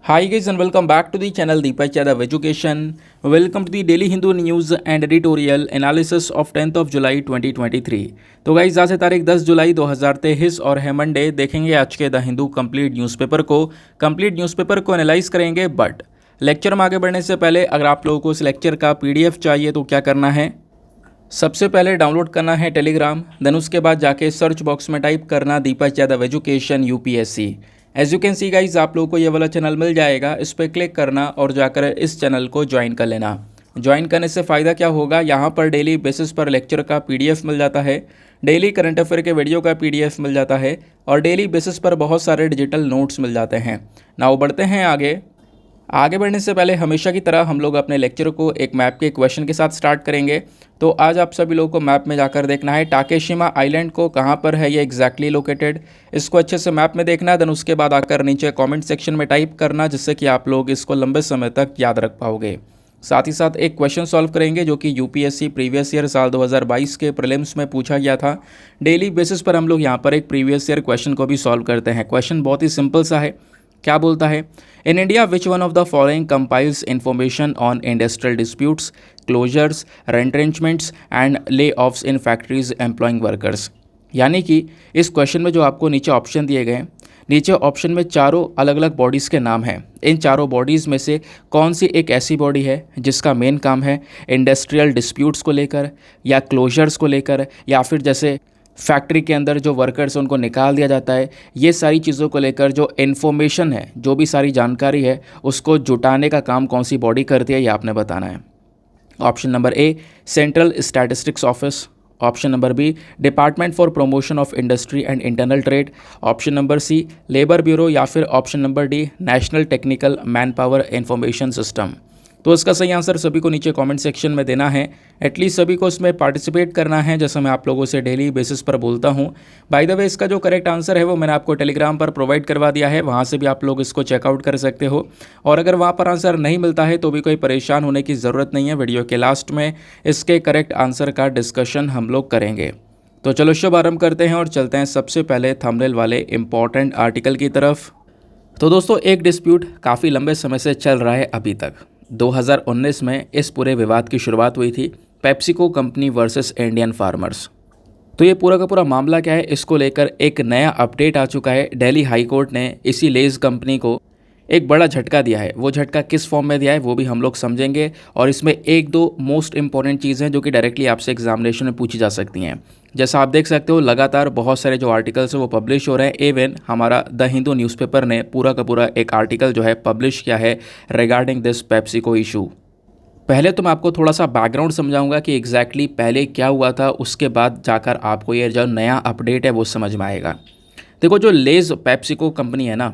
Hi guys and welcome back to the channel Deepak Yadav Education. Welcome to the Daily Hindu News and Editorial Analysis of 10th of July 2023. तो guys आज है तारीख 10 जुलाई 2023 और है Monday. देखेंगे आज के द हिंदू कंप्लीट न्यूज़पेपर को एनालाइज करेंगे। बट लेक्चर में आगे बढ़ने से पहले अगर आप लोगों को इस लेक्चर का PDF चाहिए तो क्या करना है, सबसे पहले डाउनलोड करना है टेलीग्राम, देन उसके बाद जाके सर्च बॉक्स में टाइप करना Deepak Yadav education UPSC। As you can see guys आप लोगों को ये वाला चैनल मिल जाएगा, इस पर क्लिक करना और जाकर इस चैनल को ज्वाइन कर लेना। ज्वाइन करने से फ़ायदा क्या होगा, यहाँ पर डेली बेसिस पर लेक्चर का PDF मिल जाता है, डेली करंट अफेयर के वीडियो का PDF मिल जाता है और डेली बेसिस पर बहुत सारे डिजिटल नोट्स मिल जाते हैं। नाउ बढ़ते हैं आगे बढ़ने से पहले हमेशा की तरह हम लोग अपने लेक्चर को एक मैप के क्वेश्चन के साथ स्टार्ट करेंगे। तो आज आप सभी लोगों को मैप में जाकर देखना है टाकेशिमा आइलैंड को कहाँ पर है ये एग्जैक्टली लोकेटेड, इसको अच्छे से मैप में देखना है। देन उसके बाद आकर नीचे कमेंट सेक्शन में टाइप करना, जिससे कि आप लोग इसको लंबे समय तक याद रख पाओगे। साथ ही साथ एक क्वेश्चन सॉल्व करेंगे जो कि UPSC प्रीवियस ईयर साल 2022 के प्रीलिम्स में पूछा गया था। डेली बेसिस पर हम लोग यहाँ पर एक प्रीवियस ईयर क्वेश्चन को भी सॉल्व करते हैं। क्वेश्चन बहुत ही सिंपल सा है। क्या बोलता है, in India which one of the following compiles information on industrial disputes, closures, retrenchments and layoffs in factories employing workers. यानी कि इस क्वेश्चन में जो आपको नीचे ऑप्शन दिए गए हैं, नीचे ऑप्शन में चारों अलग अलग बॉडीज़ के नाम हैं। इन चारों बॉडीज़ में से कौन सी एक ऐसी बॉडी है जिसका मेन काम है इंडस्ट्रियल डिस्प्यूट्स को लेकर या क्लोजर्स को लेकर, या फिर जैसे फैक्ट्री के अंदर जो वर्कर्स उनको निकाल दिया जाता है, ये सारी चीज़ों को लेकर जो इन्फॉर्मेशन है, जो भी सारी जानकारी है, उसको जुटाने का काम कौन सी बॉडी करती है, ये आपने बताना है। Option number A central statistics office, option number B department for promotion of industry and internal trade, option number C labour bureau, या फिर option number D national technical manpower information system. तो इसका सही answer सभी को नीचे comment section में देना है। एटलीस्ट सभी को इसमें पार्टिसिपेट करना है, जैसा मैं आप लोगों से डेली बेसिस पर बोलता हूं। बाय द वे इसका जो करेक्ट आंसर है वो मैंने आपको टेलीग्राम पर प्रोवाइड करवा दिया है, वहां से भी आप लोग इसको चेकआउट कर सकते हो। और अगर वहां पर आंसर नहीं मिलता है तो भी कोई परेशान होने की ज़रूरत नहीं है। वीडियो के लास्ट में इसके करेक्ट आंसर का डिस्कशन हम लोग करेंगे। तो चलो शुभारंभ करते हैं और चलते हैं सबसे पहले थंबनेल वाले इंपॉर्टेंट आर्टिकल की तरफ। तो दोस्तों एक डिस्प्यूट काफ़ी लंबे समय से चल रहा है अभी तक। 2019 में इस पूरे विवाद की शुरुआत हुई थी, PepsiCo company versus Indian farmers. तो ये पूरा का पूरा मामला क्या है, इसको लेकर एक नया अपडेट आ चुका है। दिल्ली हाई कोर्ट ने इसी लेज कंपनी को एक बड़ा झटका दिया है। वो झटका किस फॉर्म में दिया है वो भी हम लोग समझेंगे, और इसमें एक दो मोस्ट इंपॉर्टेंट चीज़ें जो कि डायरेक्टली आपसे एग्जामिनेशन में पूछी जा सकती हैं। जैसा आप देख सकते हो लगातार बहुत सारे जो आर्टिकल्स हैं वो पब्लिश हो रहे हैं। इवन हमारा द हिंदू न्यूज़पेपर ने पूरा का पूरा एक आर्टिकल जो है पब्लिश किया है रिगार्डिंग दिस पेप्सिको इशू। पहले तो मैं आपको थोड़ा सा बैकग्राउंड समझाऊंगा कि एग्जैक्टली पहले क्या हुआ था, उसके बाद जाकर आपको ये जो नया अपडेट है वो समझ में आएगा। देखो जो लेज पेप्सिको कंपनी है ना,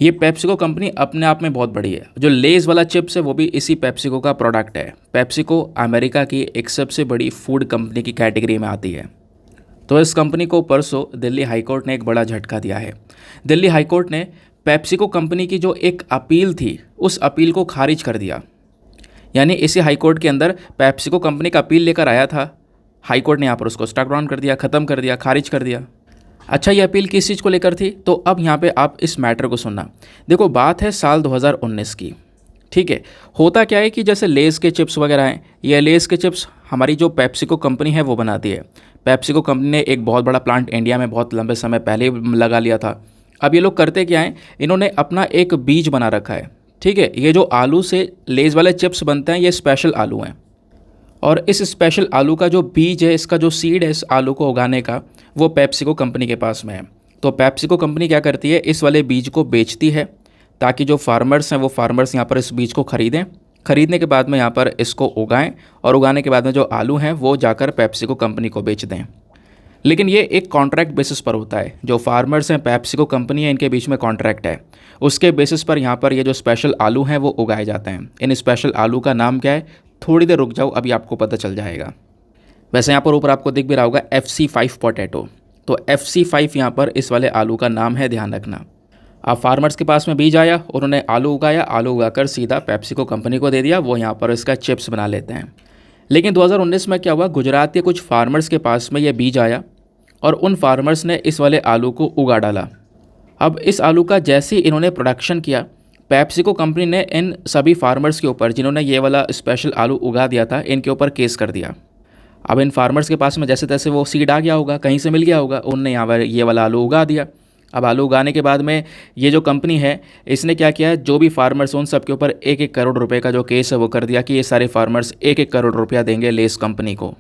ये पेप्सिको कंपनी अपने आप में बहुत बड़ी है। जो लेज वाला चिप्स है वो भी इसी पेप्सिको का प्रोडक्ट है। पेप्सिको अमेरिका की एक सबसे बड़ी फूड कंपनी की कैटेगरी में आती है। तो इस कंपनी को परसों दिल्ली हाईकोर्ट ने एक बड़ा झटका दिया है। दिल्ली हाईकोर्ट ने पेप्सिको कंपनी की जो एक अपील थी उस अपील को खारिज कर दिया। यानी इसी हाईकोर्ट के अंदर पेप्सिको कंपनी का अपील लेकर आया था, हाईकोर्ट ने यहाँ पर उसको स्ट्राइक डाउन कर दिया, ख़त्म कर दिया, खारिज कर दिया। अच्छा ये अपील किस चीज़ को लेकर थी, तो अब यहाँ पे आप इस मैटर को सुनना। देखो बात है साल 2019 की, ठीक है। होता क्या है कि जैसे लेज़ के चिप्स वगैरह हैं, ये लेज़ के चिप्स हमारी जो पेप्सिको कंपनी है वो बनाती है। पेप्सिको कंपनी ने एक बहुत बड़ा प्लांट इंडिया में बहुत लंबे समय पहले लगा लिया था। अब ये लोग करते क्या हैं, इन्होंने अपना एक बीज बना रखा है, ठीक है। ये जो आलू से लेज़ वाले चिप्स बनते हैं ये स्पेशल आलू हैं, और इस स्पेशल आलू का जो बीज है, इसका जो सीड है इस आलू को उगाने का, वो पेप्सिको कंपनी के पास में है। तो पेप्सिको कंपनी क्या करती है, इस वाले बीज को बेचती है ताकि जो फार्मर्स हैं वो फार्मर्स यहाँ पर इस बीज को खरीदें। खरीदने के बाद में यहाँ पर इसको उगाएं, और उगाने के बाद में जो आलू हैं वो जाकर पेप्सिको कंपनी को बेच दें। लेकिन ये एक कॉन्ट्रैक्ट बेसिस पर होता है। जो फार्मर्स हैं, पेप्सिको कंपनी है, इनके बीच में कॉन्ट्रैक्ट है। उसके बेसिस पर यहाँ पर ये जो स्पेशल आलू हैं वो उगाए जाते हैं। इन स्पेशल आलू का नाम क्या है, थोड़ी देर रुक जाओ अभी आपको पता चल जाएगा। वैसे यहाँ पर ऊपर आपको दिख भी रहा होगा FC5 पोटैटो। तो FC5 यहाँ पर इस वाले आलू का नाम है, ध्यान रखना। अब फार्मर्स के पास में बीज आया, उन्होंने आलू उगाया, आलू उगाकर सीधा पेप्सिको कंपनी को दे दिया, वो यहाँ पर इसका चिप्स बना लेते हैं। लेकिन 2019 में क्या हुआ, गुजरात के कुछ फार्मर्स के पास में ये बीज आया और उन फार्मर्स ने इस वाले आलू को उगा डाला। अब इस आलू का जैसे ही इन्होंने प्रोडक्शन किया पेप्सिको कंपनी ने इन सभी फार्मर्स के ऊपर जिन्होंने ये वाला स्पेशल आलू उगा दिया था, इनके ऊपर केस कर दिया। अब इन फार्मर्स के पास में जैसे तैसे वो सीड आ गया होगा, कहीं से मिल गया होगा, उनने यहाँ पर ये वाला आलू उगा दिया। अब आलू उगाने के बाद में ये जो कंपनी है इसने क्या किया, जो भी फार्मर्स उन सब के ऊपर 1-1 करोड़ रुपए का जो केस है वो कर दिया कि ये सारे फार्मर्स 1-1 करोड़ रुपया देंगे लेस कंपनी को।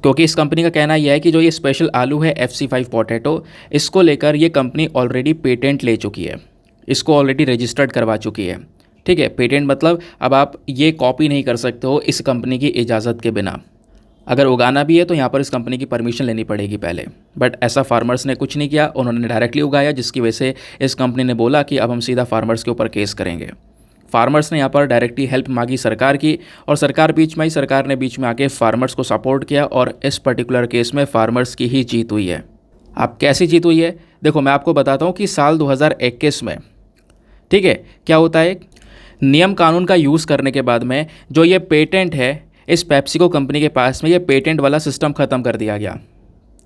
क्योंकि इस कंपनी का कहना यह है कि जो ये स्पेशल आलू है FC5 पोटैटो, इसको लेकर ये कंपनी ऑलरेडी पेटेंट ले चुकी है, इसको ऑलरेडी रजिस्टर्ड करवा चुकी है। ठीक है, पेटेंट मतलब अब आप ये कॉपी नहीं कर सकते हो इस कंपनी की इजाज़त के बिना। अगर उगाना भी है तो यहाँ पर इस कंपनी की परमिशन लेनी पड़ेगी पहले, बट ऐसा फार्मर्स ने कुछ नहीं किया, उन्होंने डायरेक्टली उगाया, जिसकी वजह से इस कंपनी ने बोला कि अब हम सीधा फार्मर्स के ऊपर केस करेंगे। फार्मर्स ने यहाँ पर डायरेक्टली हेल्प मांगी सरकार की, और सरकार ने बीच में आके फार्मर्स को सपोर्ट किया, और इस पर्टिकुलर केस में फार्मर्स की ही जीत हुई है। अब कैसी जीत हुई है, देखो मैं आपको बताता हूँ कि साल 2021 में, ठीक है, क्या होता है, नियम कानून का यूज़ करने के बाद में जो ये पेटेंट है इस पेप्सिको कंपनी के पास में, ये पेटेंट वाला सिस्टम ख़त्म कर दिया गया।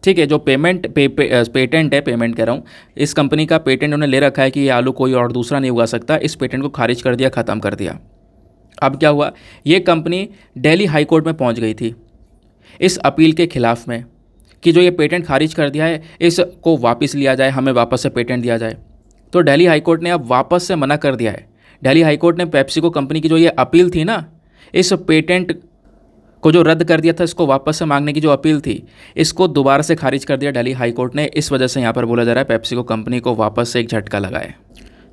ठीक है, जो पेटेंट है, पेमेंट कह रहा हूँ, इस कंपनी का पेटेंट उन्होंने ले रखा है कि ये आलू कोई और दूसरा नहीं उगा सकता, इस पेटेंट को खारिज कर दिया, ख़त्म कर दिया। अब क्या हुआ, ये कंपनी दिल्ली हाई कोर्ट में पहुँच गई थी इस अपील के खिलाफ में कि जो ये पेटेंट खारिज कर दिया है इसको वापस लिया जाए, हमें वापस से पेटेंट दिया जाए। तो दिल्ली हाई कोर्ट ने अब वापस से मना कर दिया है। दिल्ली हाई कोर्ट ने पेप्सिको कंपनी की जो ये अपील थी ना, इस पेटेंट को जो रद्द कर दिया था, इसको वापस से मांगने की जो अपील थी, इसको दोबारा से खारिज कर दिया दिल्ली हाई कोर्ट ने। इस वजह से यहाँ पर बोला जा रहा है पेप्सिको कंपनी को वापस से एक झटका लगा है।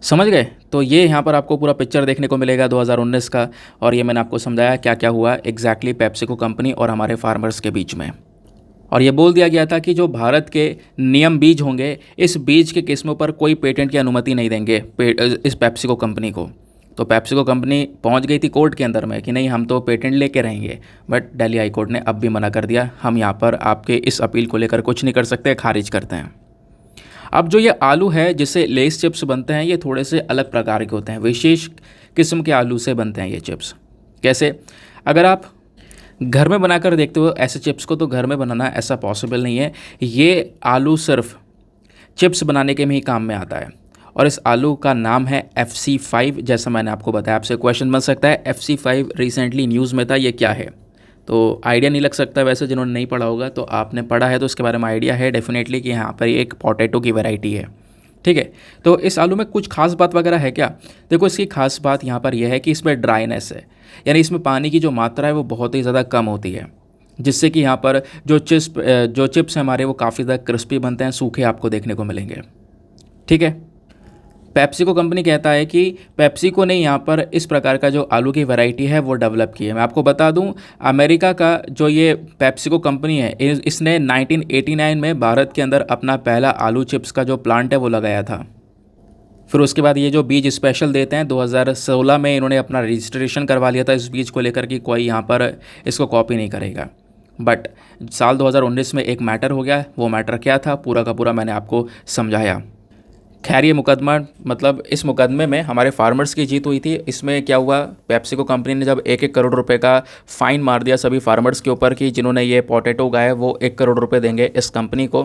समझ गए? तो ये यहाँ पर आपको पूरा पिक्चर देखने को मिलेगा 2019 का, और ये मैंने आपको समझाया क्या क्या हुआ एग्जैक्टली पेप्सिको कंपनी और हमारे फार्मर्स के बीच में। और ये बोल दिया गया था कि जो भारत के नियम बीज होंगे, इस बीज के किस्मों पर कोई पेटेंट की अनुमति नहीं देंगे इस पेप्सिको कंपनी को। तो पेप्सिको कंपनी पहुंच गई थी कोर्ट के अंदर में कि नहीं, हम तो पेटेंट लेके रहेंगे, बट दिल्ली हाई कोर्ट ने अब भी मना कर दिया, हम यहाँ पर आपके इस अपील को लेकर कुछ नहीं कर सकते, खारिज करते हैं। अब जो ये आलू है जिससे लेस चिप्स बनते हैं, ये थोड़े से अलग प्रकार के होते हैं, विशेष किस्म के आलू से बनते हैं ये चिप्स। कैसे? अगर आप घर में बनाकर देखते हो ऐसे चिप्स को, तो घर में बनाना ऐसा पॉसिबल नहीं है। ये आलू सिर्फ चिप्स बनाने के में ही काम में आता है, और इस आलू का नाम है FC5। जैसा मैंने आपको बताया, आपसे क्वेश्चन बन सकता है FC5 रिसेंटली न्यूज़ में था, ये क्या है? तो आइडिया नहीं लग सकता वैसे, जिन्होंने नहीं पढ़ा होगा, तो आपने पढ़ा है तो उसके बारे में आइडिया है डेफिनेटली कि यहाँ पर एक पोटैटो की वैरायटी है। ठीक है, तो इस आलू में कुछ खास बात वगैरह है क्या? देखो, इसकी खास बात यहाँ पर यह है कि इसमें ड्राइनेस है, यानी इसमें पानी की जो मात्रा है वो बहुत ही ज़्यादा कम होती है, जिससे कि यहाँ पर जो चिप्स हैं हमारे वो काफ़ी ज़्यादा क्रिस्पी बनते हैं, सूखे आपको देखने को मिलेंगे। ठीक है, पेप्सिको कंपनी कहता है कि पेप्सिको ने यहाँ पर इस प्रकार का जो आलू की वैरायटी है वो डेवलप की है। मैं आपको बता दूं, अमेरिका का जो ये पेप्सिको कंपनी है, इसने 1989 में भारत के अंदर अपना पहला आलू चिप्स का जो प्लांट है वो लगाया था। फिर उसके बाद ये जो बीज स्पेशल देते हैं, 2016 में इन्होंने अपना रजिस्ट्रेशन करवा लिया था इस बीज को लेकर कि कोई यहाँ पर इसको कॉपी नहीं करेगा। बट साल 2019 में एक मैटर हो गया, वो मैटर क्या था पूरा का पूरा मैंने आपको समझाया। खैर, ये मुकदमा, मतलब इस मुकदमे में हमारे फार्मर्स की जीत हुई थी। इसमें क्या हुआ, पेप्सिको कंपनी ने जब 1-1 करोड़ रुपए का फ़ाइन मार दिया सभी फार्मर्स के ऊपर कि जिन्होंने ये पोटैटो उगाया वो 1 करोड़ रुपए देंगे इस कंपनी को।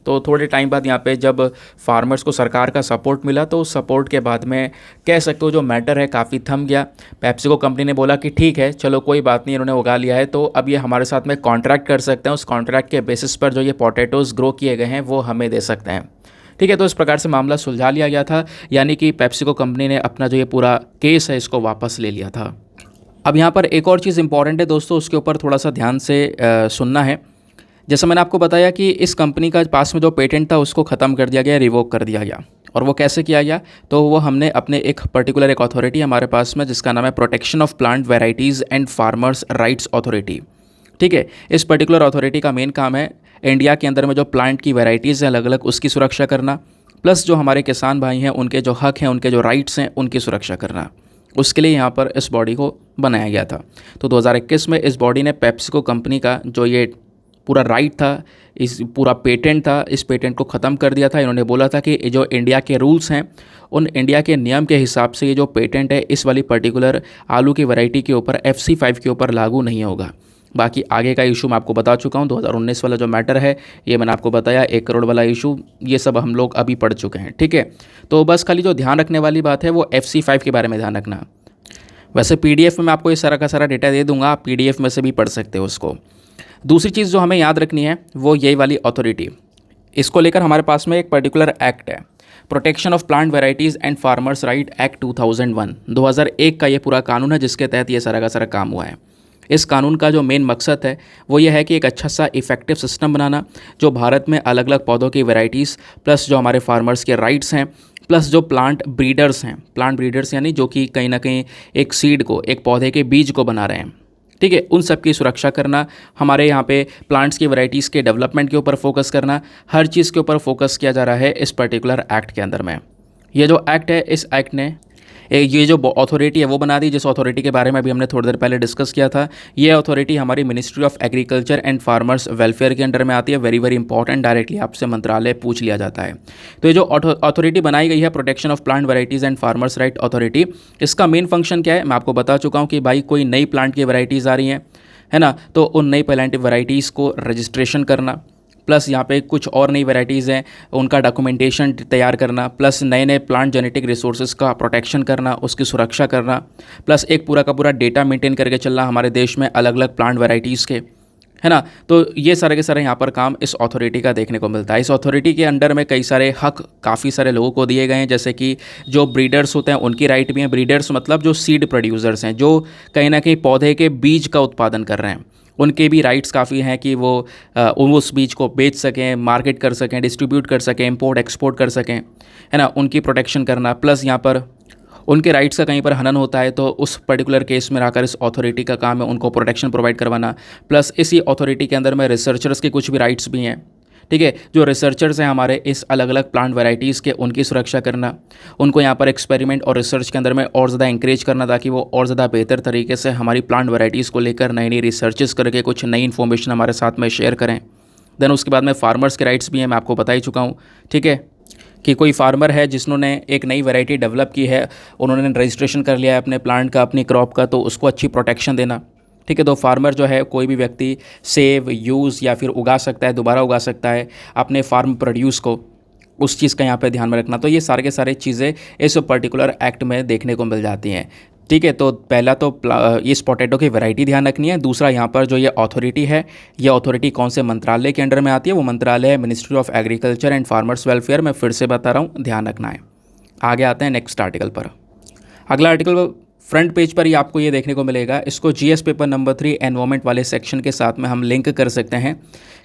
तो थोड़े टाइम बाद यहाँ पे जब फार्मर्स को सरकार का सपोर्ट मिला, तो सपोर्ट के बाद में कह सकते हो जो मैटर है काफ़ी थम गया। पेप्सिको कंपनी ने बोला कि ठीक है, चलो कोई बात नहीं, इन्होंने उगा लिया है तो अब ये हमारे साथ में कॉन्ट्रैक्ट कर सकते हैं, उस कॉन्ट्रैक्ट के बेसिस पर जो ये पोटैटोज़ ग्रो किए गए हैं वो हमें दे सकते हैं। ठीक है, तो इस प्रकार से मामला सुलझा लिया गया था, यानी कि पेप्सिको कंपनी ने अपना जो ये पूरा केस है इसको वापस ले लिया था। अब यहाँ पर एक और चीज़ इंपॉर्टेंट है दोस्तों, उसके ऊपर थोड़ा सा ध्यान से सुनना है। जैसा मैंने आपको बताया कि इस कंपनी का पास में जो पेटेंट था उसको ख़त्म कर दिया गया, रिवोक कर दिया गया। और वो कैसे किया गया, तो वो हमने अपने एक पर्टिकुलर एक अथॉरिटी हमारे पास में जिसका नाम है protection of plant varieties and farmers rights authority. ठीक है, इस पर्टिकुलर अथॉरिटी का मेन काम है इंडिया के अंदर में जो प्लांट की वैरायटीज़ हैं अलग अलग, उसकी सुरक्षा करना, प्लस जो हमारे किसान भाई हैं उनके जो हक हैं, उनके जो राइट्स हैं, उनकी सुरक्षा करना। उसके लिए यहाँ पर इस बॉडी को बनाया गया था। तो 2021 में इस बॉडी ने पेप्सिको कंपनी का जो ये पूरा राइट था, इस पूरा पेटेंट था, इस पेटेंट को ख़त्म कर दिया था। इन्होंने बोला था कि जो इंडिया के रूल्स हैं, उन इंडिया के नियम के हिसाब से ये जो पेटेंट है इस वाली पर्टिकुलर आलू की वैरायटी के ऊपर FC5 के ऊपर लागू नहीं होगा। बाकी आगे का इशू मैं आपको बता चुका हूँ, 2019 वाला जो मैटर है ये मैंने आपको बताया, 1 करोड़ वाला इशू, ये सब हम लोग अभी पढ़ चुके हैं, ठीक है। तो बस खाली जो ध्यान रखने वाली बात है वो FC5 के बारे में ध्यान रखना। वैसे PDF में मैं आपको ये सारा का सारा डेटा दे दूंगा, आप PDF में से भी पढ़ सकते हो उसको। दूसरी चीज़ जो हमें याद रखनी है वो यही वाली अथॉरिटी, इसको लेकर हमारे पास में एक पर्टिकुलर एक्ट है, protection of plant varieties and farmers right act 2001, 2001 का ये पूरा कानून है जिसके तहत ये सारा का सारा काम हुआ है। इस कानून का जो मेन मकसद है वो ये है कि एक अच्छा सा इफेक्टिव सिस्टम बनाना जो भारत में अलग अलग पौधों की वैरायटीज़ प्लस जो हमारे फार्मर्स के राइट्स हैं प्लस जो प्लांट ब्रीडर्स हैं, प्लांट ब्रीडर्स यानी जो कि कहीं ना कहीं एक सीड को, एक पौधे के बीज को बना रहे हैं, ठीक है, उन सब की सुरक्षा करना, हमारे यहाँ पे प्लांट्स की वैरायटीज़ के डेवलपमेंट के ऊपर फोकस करना, हर चीज़ के ऊपर फोकस किया जा रहा है इस पर्टिकुलर एक्ट के अंदर में। ये जो एक्ट है, इस एक्ट ने ये जो अथॉरिटी है वो बना दी, जिस अथॉरिटी के बारे में अभी हमने थोड़ी देर पहले डिस्कस किया था। ये अथॉरिटी हमारी ministry of agriculture and farmers welfare के अंडर में आती है। वेरी वेरी इंपॉर्टेंट, डायरेक्टली आपसे मंत्रालय पूछ लिया जाता है। तो ये जो अथॉरिटी बनाई गई है, protection of plant varieties and farmers right authority, इसका मेन फंक्शन क्या है मैं आपको बता चुका हूँ कि भाई कोई नई प्लांट की वैराइटीज़ आ रही हैं, है ना, तो उन नई प्लांट वैराइटीज़ को रजिस्ट्रेशन करना, प्लस यहाँ पे कुछ और नई वैराइटीज़ हैं उनका डॉक्यूमेंटेशन तैयार करना, प्लस नए नए प्लांट जेनेटिक रिसोर्सेज का प्रोटेक्शन करना, उसकी सुरक्षा करना, प्लस एक पूरा का पूरा डेटा मेंटेन करके चलना हमारे देश में अलग अलग प्लांट वैराइटीज़ के, है ना। तो ये सारे के सारे यहाँ पर काम इस अथॉरिटी का देखने को मिलता है। इस अथॉरिटी के अंडर में कई सारे हक काफ़ी सारे लोगों को दिए गए हैं, जैसे कि जो ब्रीडर्स होते हैं उनकी राइट भी हैं। ब्रीडर्स मतलब जो सीड प्रोड्यूसर्स हैं, जो कहीं ना कहीं पौधे के बीज का उत्पादन कर रहे हैं, उनके भी राइट्स काफ़ी हैं कि वो उस बीज को बेच सकें, मार्केट कर सकें, डिस्ट्रीब्यूट कर सकें, इंपोर्ट एक्सपोर्ट कर सकें, है ना, उनकी प्रोटेक्शन करना। प्लस यहाँ पर उनके राइट्स का कहीं पर हनन होता है तो उस पर्टिकुलर केस में आकर इस अथॉरिटी का काम है उनको प्रोटेक्शन प्रोवाइड करवाना। प्लस इसी अथॉरिटी के अंदर में रिसर्चर्स के कुछ भी राइट्स भी हैं, ठीक है, जो रिसर्चर्स हैं हमारे इस अलग अलग प्लांट वैराइटीज़ के, उनकी सुरक्षा करना, उनको यहाँ पर एक्सपेरिमेंट और रिसर्च के अंदर में और ज़्यादा इंकरेज करना ताकि वो और ज़्यादा बेहतर तरीके से हमारी प्लांट वैराइटीज़ को लेकर नई नई रिसर्चेस करके कुछ नई इन्फॉर्मेशन हमारे साथ में शेयर करें। देन उसके बाद में फार्मर्स के राइट्स भी हैं, मैं आपको बता ही चुका हूँ, ठीक है, कि कोई फार्मर है जिन्होंने एक नई वैरायटी डेवलप की है, उन्होंने रजिस्ट्रेशन कर लिया है अपने प्लांट का, अपनी क्रॉप का, तो उसको अच्छी प्रोटेक्शन देना, ठीक है। तो फार्मर जो है कोई भी व्यक्ति सेव, यूज़ या फिर उगा सकता है, दोबारा उगा सकता है अपने फार्म प्रोड्यूस को, उस चीज़ का यहाँ पे ध्यान में रखना। तो ये सारे के सारे चीज़ें इस पर्टिकुलर एक्ट में देखने को मिल जाती हैं, ठीक है। तो पहला तो इस पोटैटो की वैरायटी ध्यान रखनी है। दूसरा यहाँ पर जो ये अथॉरिटी है, ये अथॉरिटी कौन से मंत्रालय के अंडर में आती है, वो मंत्रालय है ministry of agriculture and farmers welfare. मैं फिर से बता रहा हूँ, ध्यान रखना है। आगे आते हैं नेक्स्ट आर्टिकल पर। अगला आर्टिकल फ्रंट पेज पर ही आपको ये देखने को मिलेगा, इसको GS पेपर नंबर 3 एनवायरमेंट वाले सेक्शन के साथ में हम लिंक कर सकते हैं।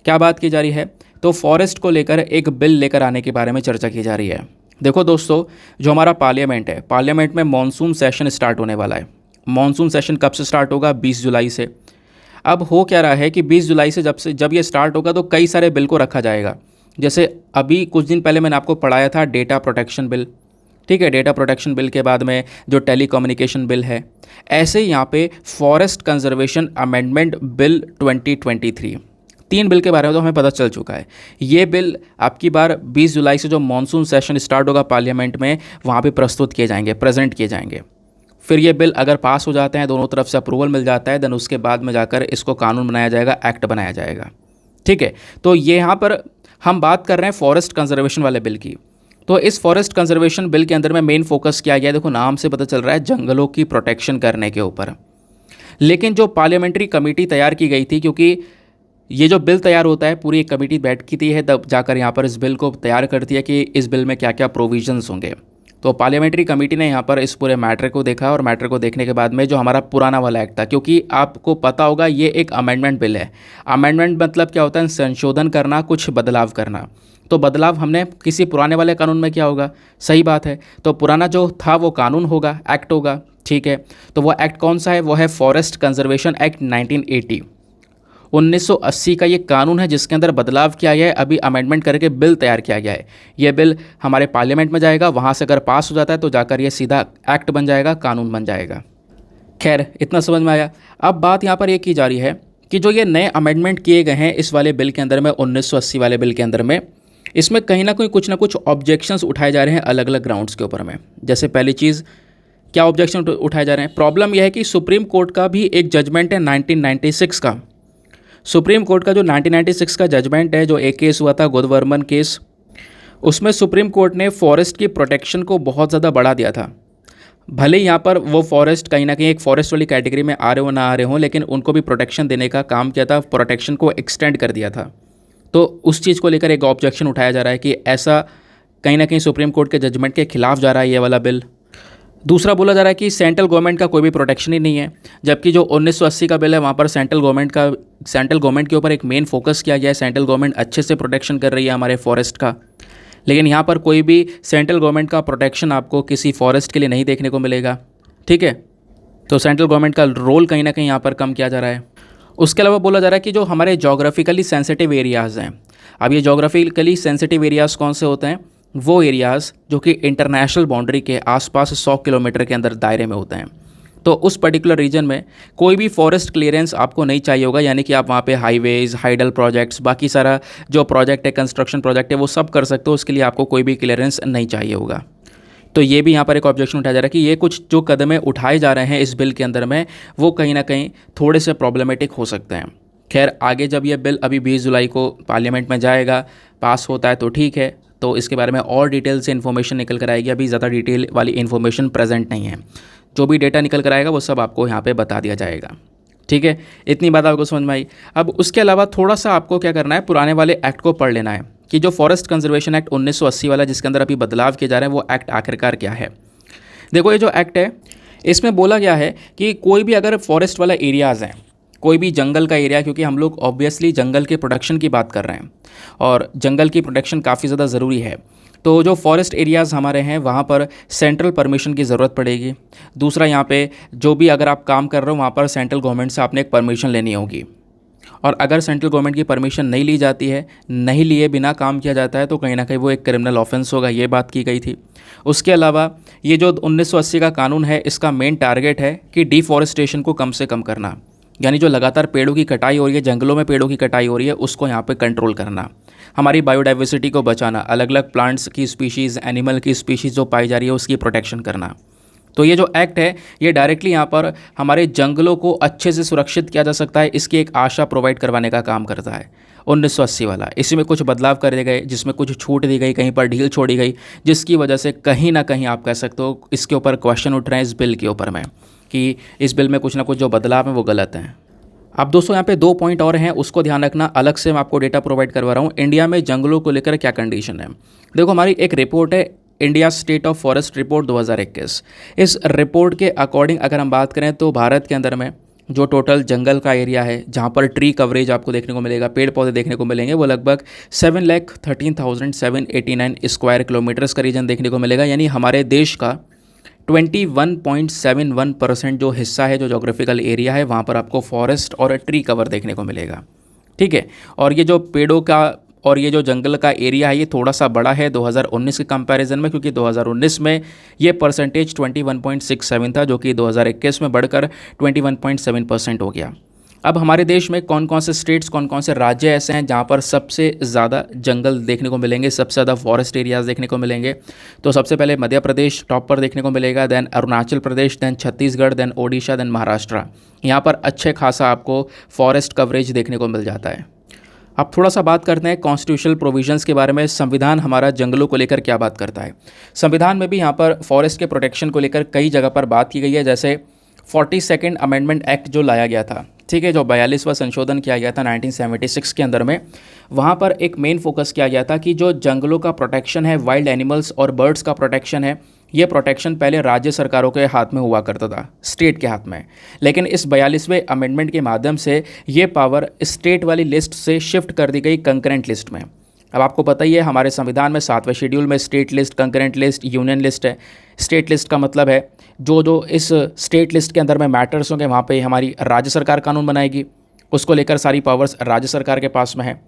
क्या बात की जा रही है, तो फॉरेस्ट को लेकर एक बिल लेकर आने के बारे में चर्चा की जा रही है। देखो दोस्तों, जो हमारा पार्लियामेंट है, पार्लियामेंट में मॉनसून सेशन स्टार्ट होने वाला है। मॉनसून सेशन कब से स्टार्ट होगा, 20 जुलाई से। अब हो क्या रहा है कि 20 जुलाई से जब ये स्टार्ट होगा तो कई सारे बिल को रखा जाएगा। जैसे अभी कुछ दिन पहले मैंने आपको पढ़ाया था डेटा प्रोटेक्शन बिल, ठीक है, डेटा प्रोटेक्शन बिल के बाद में जो टेलीकम्युनिकेशन बिल है, ऐसे यहाँ पे forest conservation amendment bill 2023, 3 bill के बारे में तो हमें पता चल चुका है। ये बिल आपकी बार 20 जुलाई से जो मॉनसून सेशन स्टार्ट होगा पार्लियामेंट में, वहाँ पे प्रस्तुत किए जाएंगे, प्रेजेंट किए जाएंगे। फिर ये बिल अगर पास हो जाते हैं, दोनों तरफ से अप्रूवल मिल जाता है, देन उसके बाद में जाकर इसको कानून बनाया जाएगा, एक्ट बनाया जाएगा, ठीक है। तो ये यहाँ पर हम बात कर रहे हैं फॉरेस्ट कंजर्वेशन वाले बिल की। तो इस फॉरेस्ट कंजर्वेशन बिल के अंदर में मेन फोकस किया गया है, देखो नाम से पता चल रहा है, जंगलों की प्रोटेक्शन करने के ऊपर। लेकिन जो पार्लियामेंट्री कमेटी तैयार की गई थी, क्योंकि ये जो बिल तैयार होता है पूरी एक कमेटी बैठती है, तब जाकर यहाँ पर इस बिल को तैयार करती है कि इस बिल में क्या क्या प्रोविजंस होंगे। तो पार्लियामेंट्री कमेटी ने यहाँ पर इस पूरे मैटर को देखा, और मैटर को देखने के बाद में जो हमारा पुराना वाला एक्ट था, क्योंकि आपको पता होगा ये एक अमेंडमेंट बिल है। अमेंडमेंट मतलब क्या होता है, संशोधन करना, कुछ बदलाव करना। तो बदलाव हमने किसी पुराने वाले कानून में किया होगा, सही बात है, तो पुराना जो था वो कानून होगा, एक्ट होगा, ठीक है। तो वो एक्ट कौन सा है, वो है फॉरेस्ट कंजर्वेशन एक्ट 1980, 1980 का ये कानून है, जिसके अंदर बदलाव किया गया है, अभी अमेंडमेंट करके बिल तैयार किया गया है। ये बिल हमारे पार्लियामेंट में जाएगा, वहाँ से अगर पास हो जाता है तो जाकर ये सीधा एक्ट बन जाएगा, कानून बन जाएगा। खैर, इतना समझ में आया। अब बात यहाँ पर ये की जा रही है कि जो ये नए अमेंडमेंट किए गए हैं इस वाले बिल के अंदर में, 1980 वाले बिल के अंदर में, इसमें कहीं ना कहीं कुछ ना कुछ ऑब्जेक्शंस उठाए जा रहे हैं अलग अलग ग्राउंड्स के ऊपर में। जैसे पहली चीज़, क्या ऑब्जेक्शन उठाए जा रहे हैं, प्रॉब्लम यह है कि सुप्रीम कोर्ट का भी एक जजमेंट है 1996 का, सुप्रीम कोर्ट का जो 1996 का जजमेंट है, जो एक केस हुआ था गोदवर्मन केस, उसमें सुप्रीम कोर्ट ने फॉरेस्ट की प्रोटेक्शन को बहुत ज़्यादा बढ़ा दिया था। भले ही यहाँ पर वो फॉरेस्ट कहीं ना कहीं एक फॉरेस्ट वाली कैटेगरी में आ रहे हो ना आ रहे हो, लेकिन उनको भी प्रोटेक्शन देने का काम किया था, प्रोटेक्शन को एक्सटेंड कर दिया था। तो उस चीज़ को लेकर एक ऑब्जेक्शन उठाया जा रहा है कि ऐसा कहीं ना कहीं सुप्रीम कोर्ट के जजमेंट के खिलाफ जा रहा है ये वाला बिल। दूसरा बोला जा रहा है कि सेंट्रल गवर्नमेंट का कोई भी प्रोटेक्शन ही नहीं है, जबकि जो 1980 का बिल है वहाँ पर सेंट्रल गवर्नमेंट के ऊपर एक मेन फोकस किया गया है। सेंट्रल गवर्नमेंट अच्छे से प्रोटेक्शन कर रही है हमारे फॉरेस्ट का, लेकिन यहाँ पर कोई भी सेंट्रल गवर्नमेंट का प्रोटेक्शन आपको किसी फॉरेस्ट के लिए नहीं देखने को मिलेगा। ठीक है, तो सेंट्रल गवर्नमेंट का रोल कहीं ना कहीं यहाँ पर कम किया जा रहा है। उसके अलावा बोला जा रहा है कि जो हमारे जोग्राफिकली सेंसिटिव एरियाज़ हैं, अब ये जोग्राफिकली सेंसिटिव एरियाज़ कौन से होते हैं? वो एरियाज़ जो कि इंटरनेशनल बाउंड्री के आसपास 100 किलोमीटर के अंदर दायरे में होते हैं। तो उस पर्टिकुलर रीजन में कोई भी फॉरेस्ट क्लियरेंस आपको नहीं चाहिए होगा, यानी कि आप वहाँ पे हाईवेज़, हाइडल प्रोजेक्ट्स, बाकी सारा जो प्रोजेक्ट है, कंस्ट्रक्शन प्रोजेक्ट है, वो सब कर सकते हो। उसके लिए आपको कोई भी क्लियरेंस नहीं चाहिए होगा। तो ये भी यहाँ पर एक ऑब्जेक्शन उठाया जा रहा है कि ये कुछ जो कदमें उठाए जा रहे हैं इस बिल के अंदर में, वो कहीं ना कहीं थोड़े से प्रॉब्लमेटिक हो सकते हैं। खैर, आगे जब ये बिल अभी 20 जुलाई को पार्लियामेंट में जाएगा, पास होता है तो ठीक है, तो इसके बारे में और डिटेल से इन्फॉर्मेशन निकल कर आएगी। अभी ज़्यादा डिटेल वाली इन्फॉर्मेशन प्रेजेंट नहीं है। जो भी डेटा निकल कर आएगा वो सब आपको यहाँ पे बता दिया जाएगा। ठीक है, इतनी बात आपको समझ में आई। अब उसके अलावा थोड़ा सा आपको क्या करना है, पुराने वाले एक्ट को पढ़ लेना है कि जो फॉरेस्ट कंजर्वेशन एक्ट 1980 वाला, जिसके अंदर अभी बदलाव किए जा रहे हैं, वो एक्ट आखिरकार क्या है। देखो, ये जो एक्ट है इसमें बोला गया है कि कोई भी अगर फॉरेस्ट वाला एरियाज़ हैं, कोई भी जंगल का एरिया, क्योंकि हम लोग ऑब्वियसली जंगल के प्रोटेक्शन की बात कर रहे हैं और जंगल की प्रोटेक्शन काफ़ी ज़्यादा ज़रूरी है, तो जो फॉरेस्ट एरियाज़ हमारे हैं वहाँ पर सेंट्रल परमिशन की ज़रूरत पड़ेगी। दूसरा, यहाँ पे जो भी अगर आप काम कर रहे हो वहाँ पर सेंट्रल गवर्नमेंट से आपने एक परमिशन लेनी होगी, और अगर सेंट्रल गवर्नमेंट की परमिशन नहीं ली जाती है, नहीं लिए बिना काम किया जाता है, तो कहीं ना कहीं वो एक क्रिमिनल ऑफेंस होगा, ये बात की गई थी। उसके अलावा ये जो 1980 का कानून है, इसका मेन टारगेट है कि डिफॉरेस्टेशन को कम से कम करना, यानी जो लगातार पेड़ों की कटाई हो रही है, जंगलों में पेड़ों की कटाई हो रही है, उसको यहाँ पे कंट्रोल करना, हमारी बायोडाइवर्सिटी को बचाना, अलग अलग प्लांट्स की स्पीशीज़, एनिमल की स्पीशीज़ जो पाई जा रही है उसकी प्रोटेक्शन करना। तो ये जो एक्ट है ये डायरेक्टली यहाँ पर हमारे जंगलों को अच्छे से सुरक्षित किया जा सकता है, इसकी एक आशा प्रोवाइड करवाने का काम करता है 1980 वाला। इसी में कुछ बदलाव करे गए, जिसमें कुछ छूट दी गई, कहीं पर ढील छोड़ी गई, जिसकी वजह से कहीं ना कहीं आप कह सकते हो इसके ऊपर क्वेश्चन उठ रहे हैं इस बिल के ऊपर में, कि इस बिल में कुछ ना कुछ जो बदलाव हैं वो गलत हैं। अब दोस्तों यहाँ पे 2 पॉइंट और हैं, उसको ध्यान रखना। अलग से मैं आपको डेटा प्रोवाइड करवा रहा हूँ। इंडिया में जंगलों को लेकर क्या कंडीशन है। देखो, हमारी एक रिपोर्ट है, India state of forest report 2021। इस रिपोर्ट के अकॉर्डिंग अगर हम बात करें तो भारत के अंदर में जो टोटल जंगल का एरिया है, जहाँ पर ट्री कवरेज आपको देखने को मिलेगा, पेड़ पौधे देखने को मिलेंगे, वो लगभग 7,13,789 स्क्वायर किलोमीटर्स का रीजन देखने को मिलेगा। यानी हमारे देश का 21.71% जो हिस्सा है, जो जोग्राफिकल एरिया है, वहाँ पर आपको फॉरेस्ट और ट्री कवर देखने को मिलेगा। ठीक है, और ये जो पेड़ों का और ये जो जंगल का एरिया है ये थोड़ा सा बड़ा है 2019 के कंपैरिजन में, क्योंकि 2019 में ये परसेंटेज 21.67 था, जो कि 2021 में बढ़कर 21.7% हो गया। अब हमारे देश में कौन कौन से स्टेट्स, कौन कौन से राज्य ऐसे हैं जहाँ पर सबसे ज़्यादा जंगल देखने को मिलेंगे, सबसे ज़्यादा फॉरेस्ट एरियाज़ देखने को मिलेंगे। तो सबसे पहले मध्य प्रदेश टॉप पर देखने को मिलेगा, then Arunachal Pradesh, then Chhattisgarh, then Odisha, then Maharashtra. यहाँ पर अच्छे खासा आपको फॉरेस्ट कवरेज देखने को मिल जाता है। अब थोड़ा सा बात करते हैं कॉन्स्टिट्यूशनल प्रोविजंस के बारे में। संविधान हमारा जंगलों को लेकर क्या बात करता है। संविधान में भी यहाँ पर फॉरेस्ट के प्रोटेक्शन को लेकर कई जगह पर बात की गई है, जैसे 42nd अमेंडमेंट एक्ट जो लाया गया था, ठीक है, जो 42वां संशोधन किया गया था 1976 के अंदर में, वहाँ पर एक मेन फोकस किया गया था कि जो जंगलों का प्रोटेक्शन है, वाइल्ड एनिमल्स और बर्ड्स का प्रोटेक्शन है, ये प्रोटेक्शन पहले राज्य सरकारों के हाथ में हुआ करता था, स्टेट के हाथ में। लेकिन इस 42वें अमेंडमेंट के माध्यम से ये पावर स्टेट वाली लिस्ट से शिफ्ट कर दी गई कंकरेंट लिस्ट में। अब आपको पता ही है हमारे संविधान में 7वें शेड्यूल में state list, concurrent list, union list है। स्टेट लिस्ट का मतलब है जो जो इस स्टेट लिस्ट के अंदर में मैटर्स होंगे वहाँ पे हमारी राज्य सरकार कानून बनाएगी, उसको लेकर सारी पावर्स राज्य सरकार के पास में है।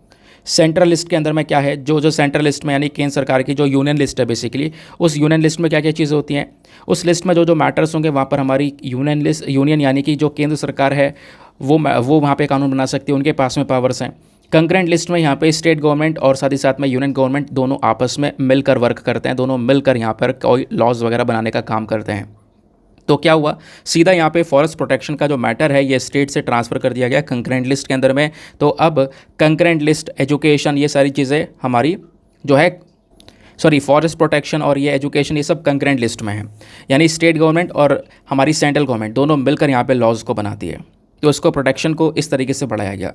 सेंट्रल लिस्ट के अंदर में क्या है, जो जो सेंट्रल लिस्ट में यानी केंद्र सरकार की जो यूनियन लिस्ट है बेसिकली, उस यूनियन लिस्ट में क्या क्या चीज़ें होती हैं, उस लिस्ट में जो जो मैटर्स होंगे वहाँ पर हमारी यूनियन यानी कि जो केंद्र सरकार है वो वहाँ पे कानून बना सकती है, उनके पास में पावर्स हैं। कंकरेंट लिस्ट में यहाँ पे स्टेट गवर्नमेंट और साथ ही साथ में यूनियन गवर्नमेंट दोनों आपस में मिलकर वर्क करते हैं, दोनों मिलकर यहाँ पर कोई लॉज वगैरह बनाने का काम करते हैं। तो क्या हुआ, सीधा यहाँ पे फॉरेस्ट प्रोटेक्शन का जो मैटर है ये स्टेट से ट्रांसफ़र कर दिया गया कंकरेंट लिस्ट के अंदर में। तो अब कंकरेंट लिस्ट, एजुकेशन, ये सारी चीज़ें हमारी जो है फॉरेस्ट प्रोटेक्शन और ये एजुकेशन, ये सब कंकरेंट लिस्ट में है। यानी स्टेट गवर्नमेंट और हमारी सेंट्रल गवर्नमेंट दोनों मिलकर यहाँ पे लॉज को बनाती है। तो इसको प्रोटेक्शन को इस तरीके से बढ़ाया गया।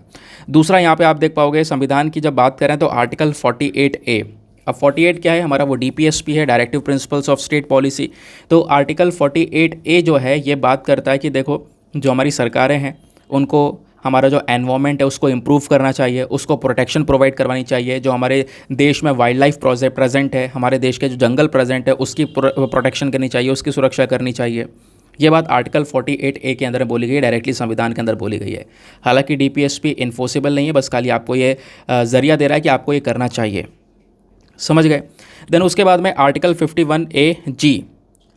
दूसरा यहाँ पे आप देख पाओगे संविधान की जब बात करें तो आर्टिकल 48A। अब 48 क्या है हमारा, वो DPSP है, directive principles of state policy. तो आर्टिकल 48A जो है ये बात करता है कि देखो जो हमारी सरकारें हैं उनको हमारा जो एनवायरनमेंट है उसको इम्प्रूव करना चाहिए, उसको प्रोटेक्शन प्रोवाइड करवानी चाहिए। जो हमारे देश में वाइल्ड लाइफ प्रेजेंट है, हमारे देश के जो जंगल प्रेजेंट है उसकी प्रोटेक्शन करनी चाहिए, उसकी सुरक्षा करनी चाहिए। ये बात आर्टिकल 48A के अंदर बोली गई है, डायरेक्टली संविधान के अंदर बोली गई है। हालांकि DPSP इन्फोर्सेबल नहीं है, बस खाली आपको ये जरिया दे रहा है कि आपको ये करना चाहिए। समझ गए। देन उसके बाद में आर्टिकल 51AG,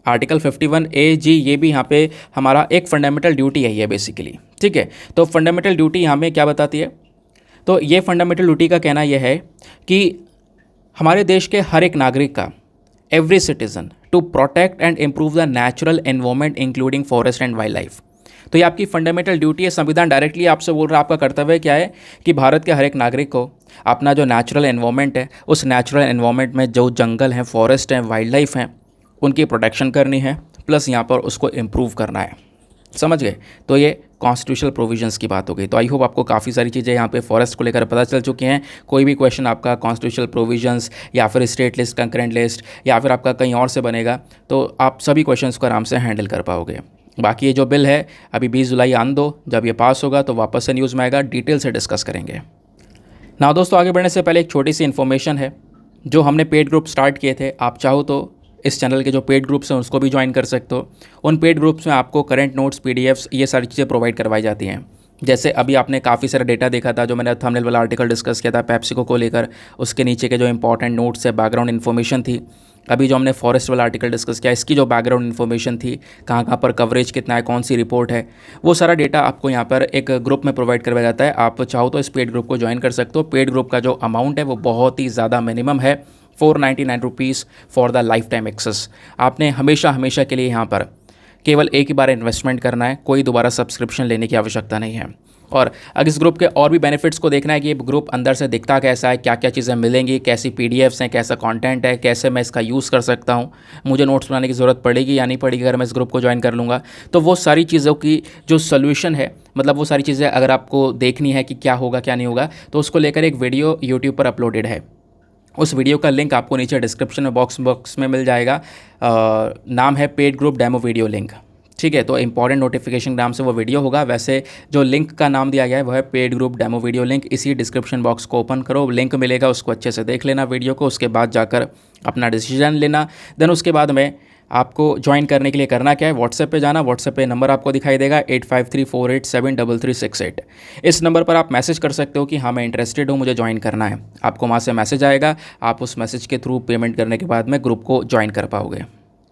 आर्टिकल 51AG ये भी यहाँ पे हमारा एक फंडामेंटल ड्यूटी है ये बेसिकली, ठीक है। तो फंडामेंटल ड्यूटी यहाँ में क्या बताती है, तो ये फंडामेंटल ड्यूटी का कहना यह है कि हमारे देश के हर एक नागरिक का, every citizen, to protect and improve the natural environment including forest and wildlife. तो ये आपकी फंडामेंटल ड्यूटी है। संविधान डायरेक्टली आपसे बोल रहा है, आपका कर्तव्य क्या है कि भारत के हर एक नागरिक को अपना जो नेचुरल एनवायरनमेंट है, उस नेचुरल एनवायरनमेंट में जो जंगल हैं, फॉरेस्ट हैं, वाइल्ड लाइफ हैं, उनकी प्रोटेक्शन करनी है, प्लस यहाँ पर उसको इम्प्रूव करना है। समझ गए। तो ये कॉन्स्टिट्यूशनल प्रोविजंस की बात हो गई। तो आई होप आपको काफ़ी सारी चीज़ें यहाँ पे फॉरेस्ट को लेकर पता चल चुकी हैं। कोई भी क्वेश्चन आपका कॉन्स्टिट्यूशनल प्रोविजंस या फिर स्टेट लिस्ट, कंकरेंट लिस्ट या फिर आपका कहीं और से बनेगा तो आप सभी क्वेश्चंस को आराम से हैंडल कर पाओगे। बाकी ये जो बिल है अभी 20 जुलाई आने दो, जब ये पास होगा तो वापस से न्यूज़ में आएगा, डिटेल से डिस्कस करेंगे। ना दोस्तों आगे बढ़ने से पहले एक छोटी सी इन्फॉर्मेशन है, जो हमने पेड ग्रुप स्टार्ट किए थे, आप चाहो तो इस चैनल के जो पेड ग्रुप्स हैं उसको भी ज्वाइन कर सकते हो। उन पेड ग्रुप्स में आपको करंट नोट्स, PDFs, ये सारी चीज़ें प्रोवाइड करवाई जाती हैं। जैसे अभी आपने काफ़ी सारा डेटा देखा था, जो मैंने थंबनेल वाला आर्टिकल डिस्कस किया था पेप्सिको को लेकर, उसके नीचे के जो इंपॉर्टेंट नोट्स है, बैकग्राउंड इन्फॉर्मेशन थी। अभी जो हमने फॉरेस्ट वाला आर्टिकल डिस्कस किया, इसकी जो बैकग्राउंड इन्फॉर्मेशन थी, कहाँ कहाँ पर कवरेज कितना है, कौन सी रिपोर्ट है, वो सारा डेटा आपको यहाँ पर एक ग्रुप में प्रोवाइड करवाया जाता है। आप चाहो तो इस पेड ग्रुप को ज्वाइन कर सकते हो। पेड ग्रुप का जो अमाउंट है वो बहुत ही ज़्यादा मिनिमम है, 499 rupees for the lifetime access. आपने हमेशा के लिए यहाँ पर केवल एक ही बार इन्वेस्टमेंट करना है, कोई दोबारा सब्सक्रिप्शन लेने की आवश्यकता नहीं है। और अगर इस ग्रुप के और भी बेनिफिट्स को देखना है कि ये ग्रुप अंदर से दिखता कैसा है, क्या क्या चीज़ें मिलेंगी, कैसी PDFs हैं, कैसा कंटेंट है, कैसे मैं इसका यूज़ कर सकता हूँ, मुझे नोट्स बनाने की ज़रूरत पड़ेगी या नहीं पड़ेगी अगर मैं इस ग्रुप को ज्वाइन कर लूँगा, तो वो सारी चीज़ों की जो सोल्यूशन है, मतलब वो सारी चीज़ें अगर आपको देखनी है कि क्या होगा क्या नहीं होगा, तो उसको लेकर एक वीडियो यूट्यूब पर अपलोडेड है। उस वीडियो का लिंक आपको नीचे डिस्क्रिप्शन में बॉक्स में मिल जाएगा। नाम है paid group demo video link, ठीक है। तो इंपॉर्टेंट नोटिफिकेशन नाम से वो वीडियो होगा। वैसे जो लिंक का नाम दिया गया है वो है paid group demo video link. इसी डिस्क्रिप्शन बॉक्स को ओपन करो, लिंक मिलेगा, उसको अच्छे से देख लेना वीडियो को, उसके बाद जाकर अपना डिसीजन लेना। देन उसके बाद में आपको ज्वाइन करने के लिए करना क्या है, व्हाट्सएप पे जाना। व्हाट्सएप पे नंबर आपको दिखाई देगा 8534873368। इस नंबर पर आप मैसेज कर सकते हो कि हाँ मैं इंटरेस्टेड हूँ, मुझे ज्वाइन करना है। आपको वहाँ से मैसेज आएगा, आप उस मैसेज के थ्रू पेमेंट करने के बाद में ग्रुप को ज्वाइन कर पाओगे,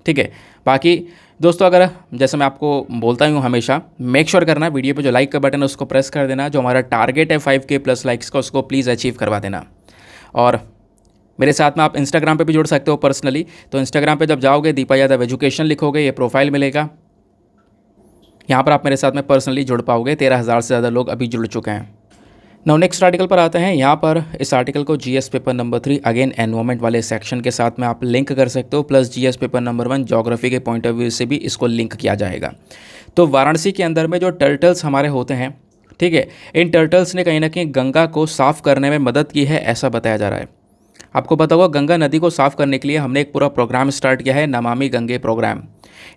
ठीक है। बाकी दोस्तों अगर जैसे मैं आपको बोलता हूँ हमेशा, मेक श्योर करना वीडियो पे जो लाइक का बटन है उसको प्रेस कर देना। जो हमारा टारगेट है 5K प्लस लाइक्स का, उसको प्लीज़ अचीव करवा देना। और मेरे साथ में आप इंस्टाग्राम पे भी जुड़ सकते हो पर्सनली। तो इंस्टाग्राम पे जब जाओगे दीपा यादव एजुकेशन लिखोगे, ये प्रोफाइल मिलेगा, यहाँ पर आप मेरे साथ में पर्सनली जुड़ पाओगे। 13,000 से ज़्यादा लोग अभी जुड़ चुके हैं। नाउ नेक्स्ट आर्टिकल पर आते हैं। यहाँ पर इस आर्टिकल को GS paper number 3 again environment वाले सेक्शन के साथ में आप लिंक कर सकते हो, plus GS paper number 1 geography के पॉइंट ऑफ व्यू से भी इसको लिंक किया जाएगा। तो वाराणसी के अंदर में जो टर्टल्स हमारे होते हैं, ठीक है, इन टर्टल्स ने कहीं ना कहीं गंगा को साफ़ करने में मदद की है, ऐसा बताया जा रहा है। आपको पता होगा गंगा नदी को साफ़ करने के लिए हमने एक पूरा प्रोग्राम स्टार्ट किया है, नमामि गंगे प्रोग्राम।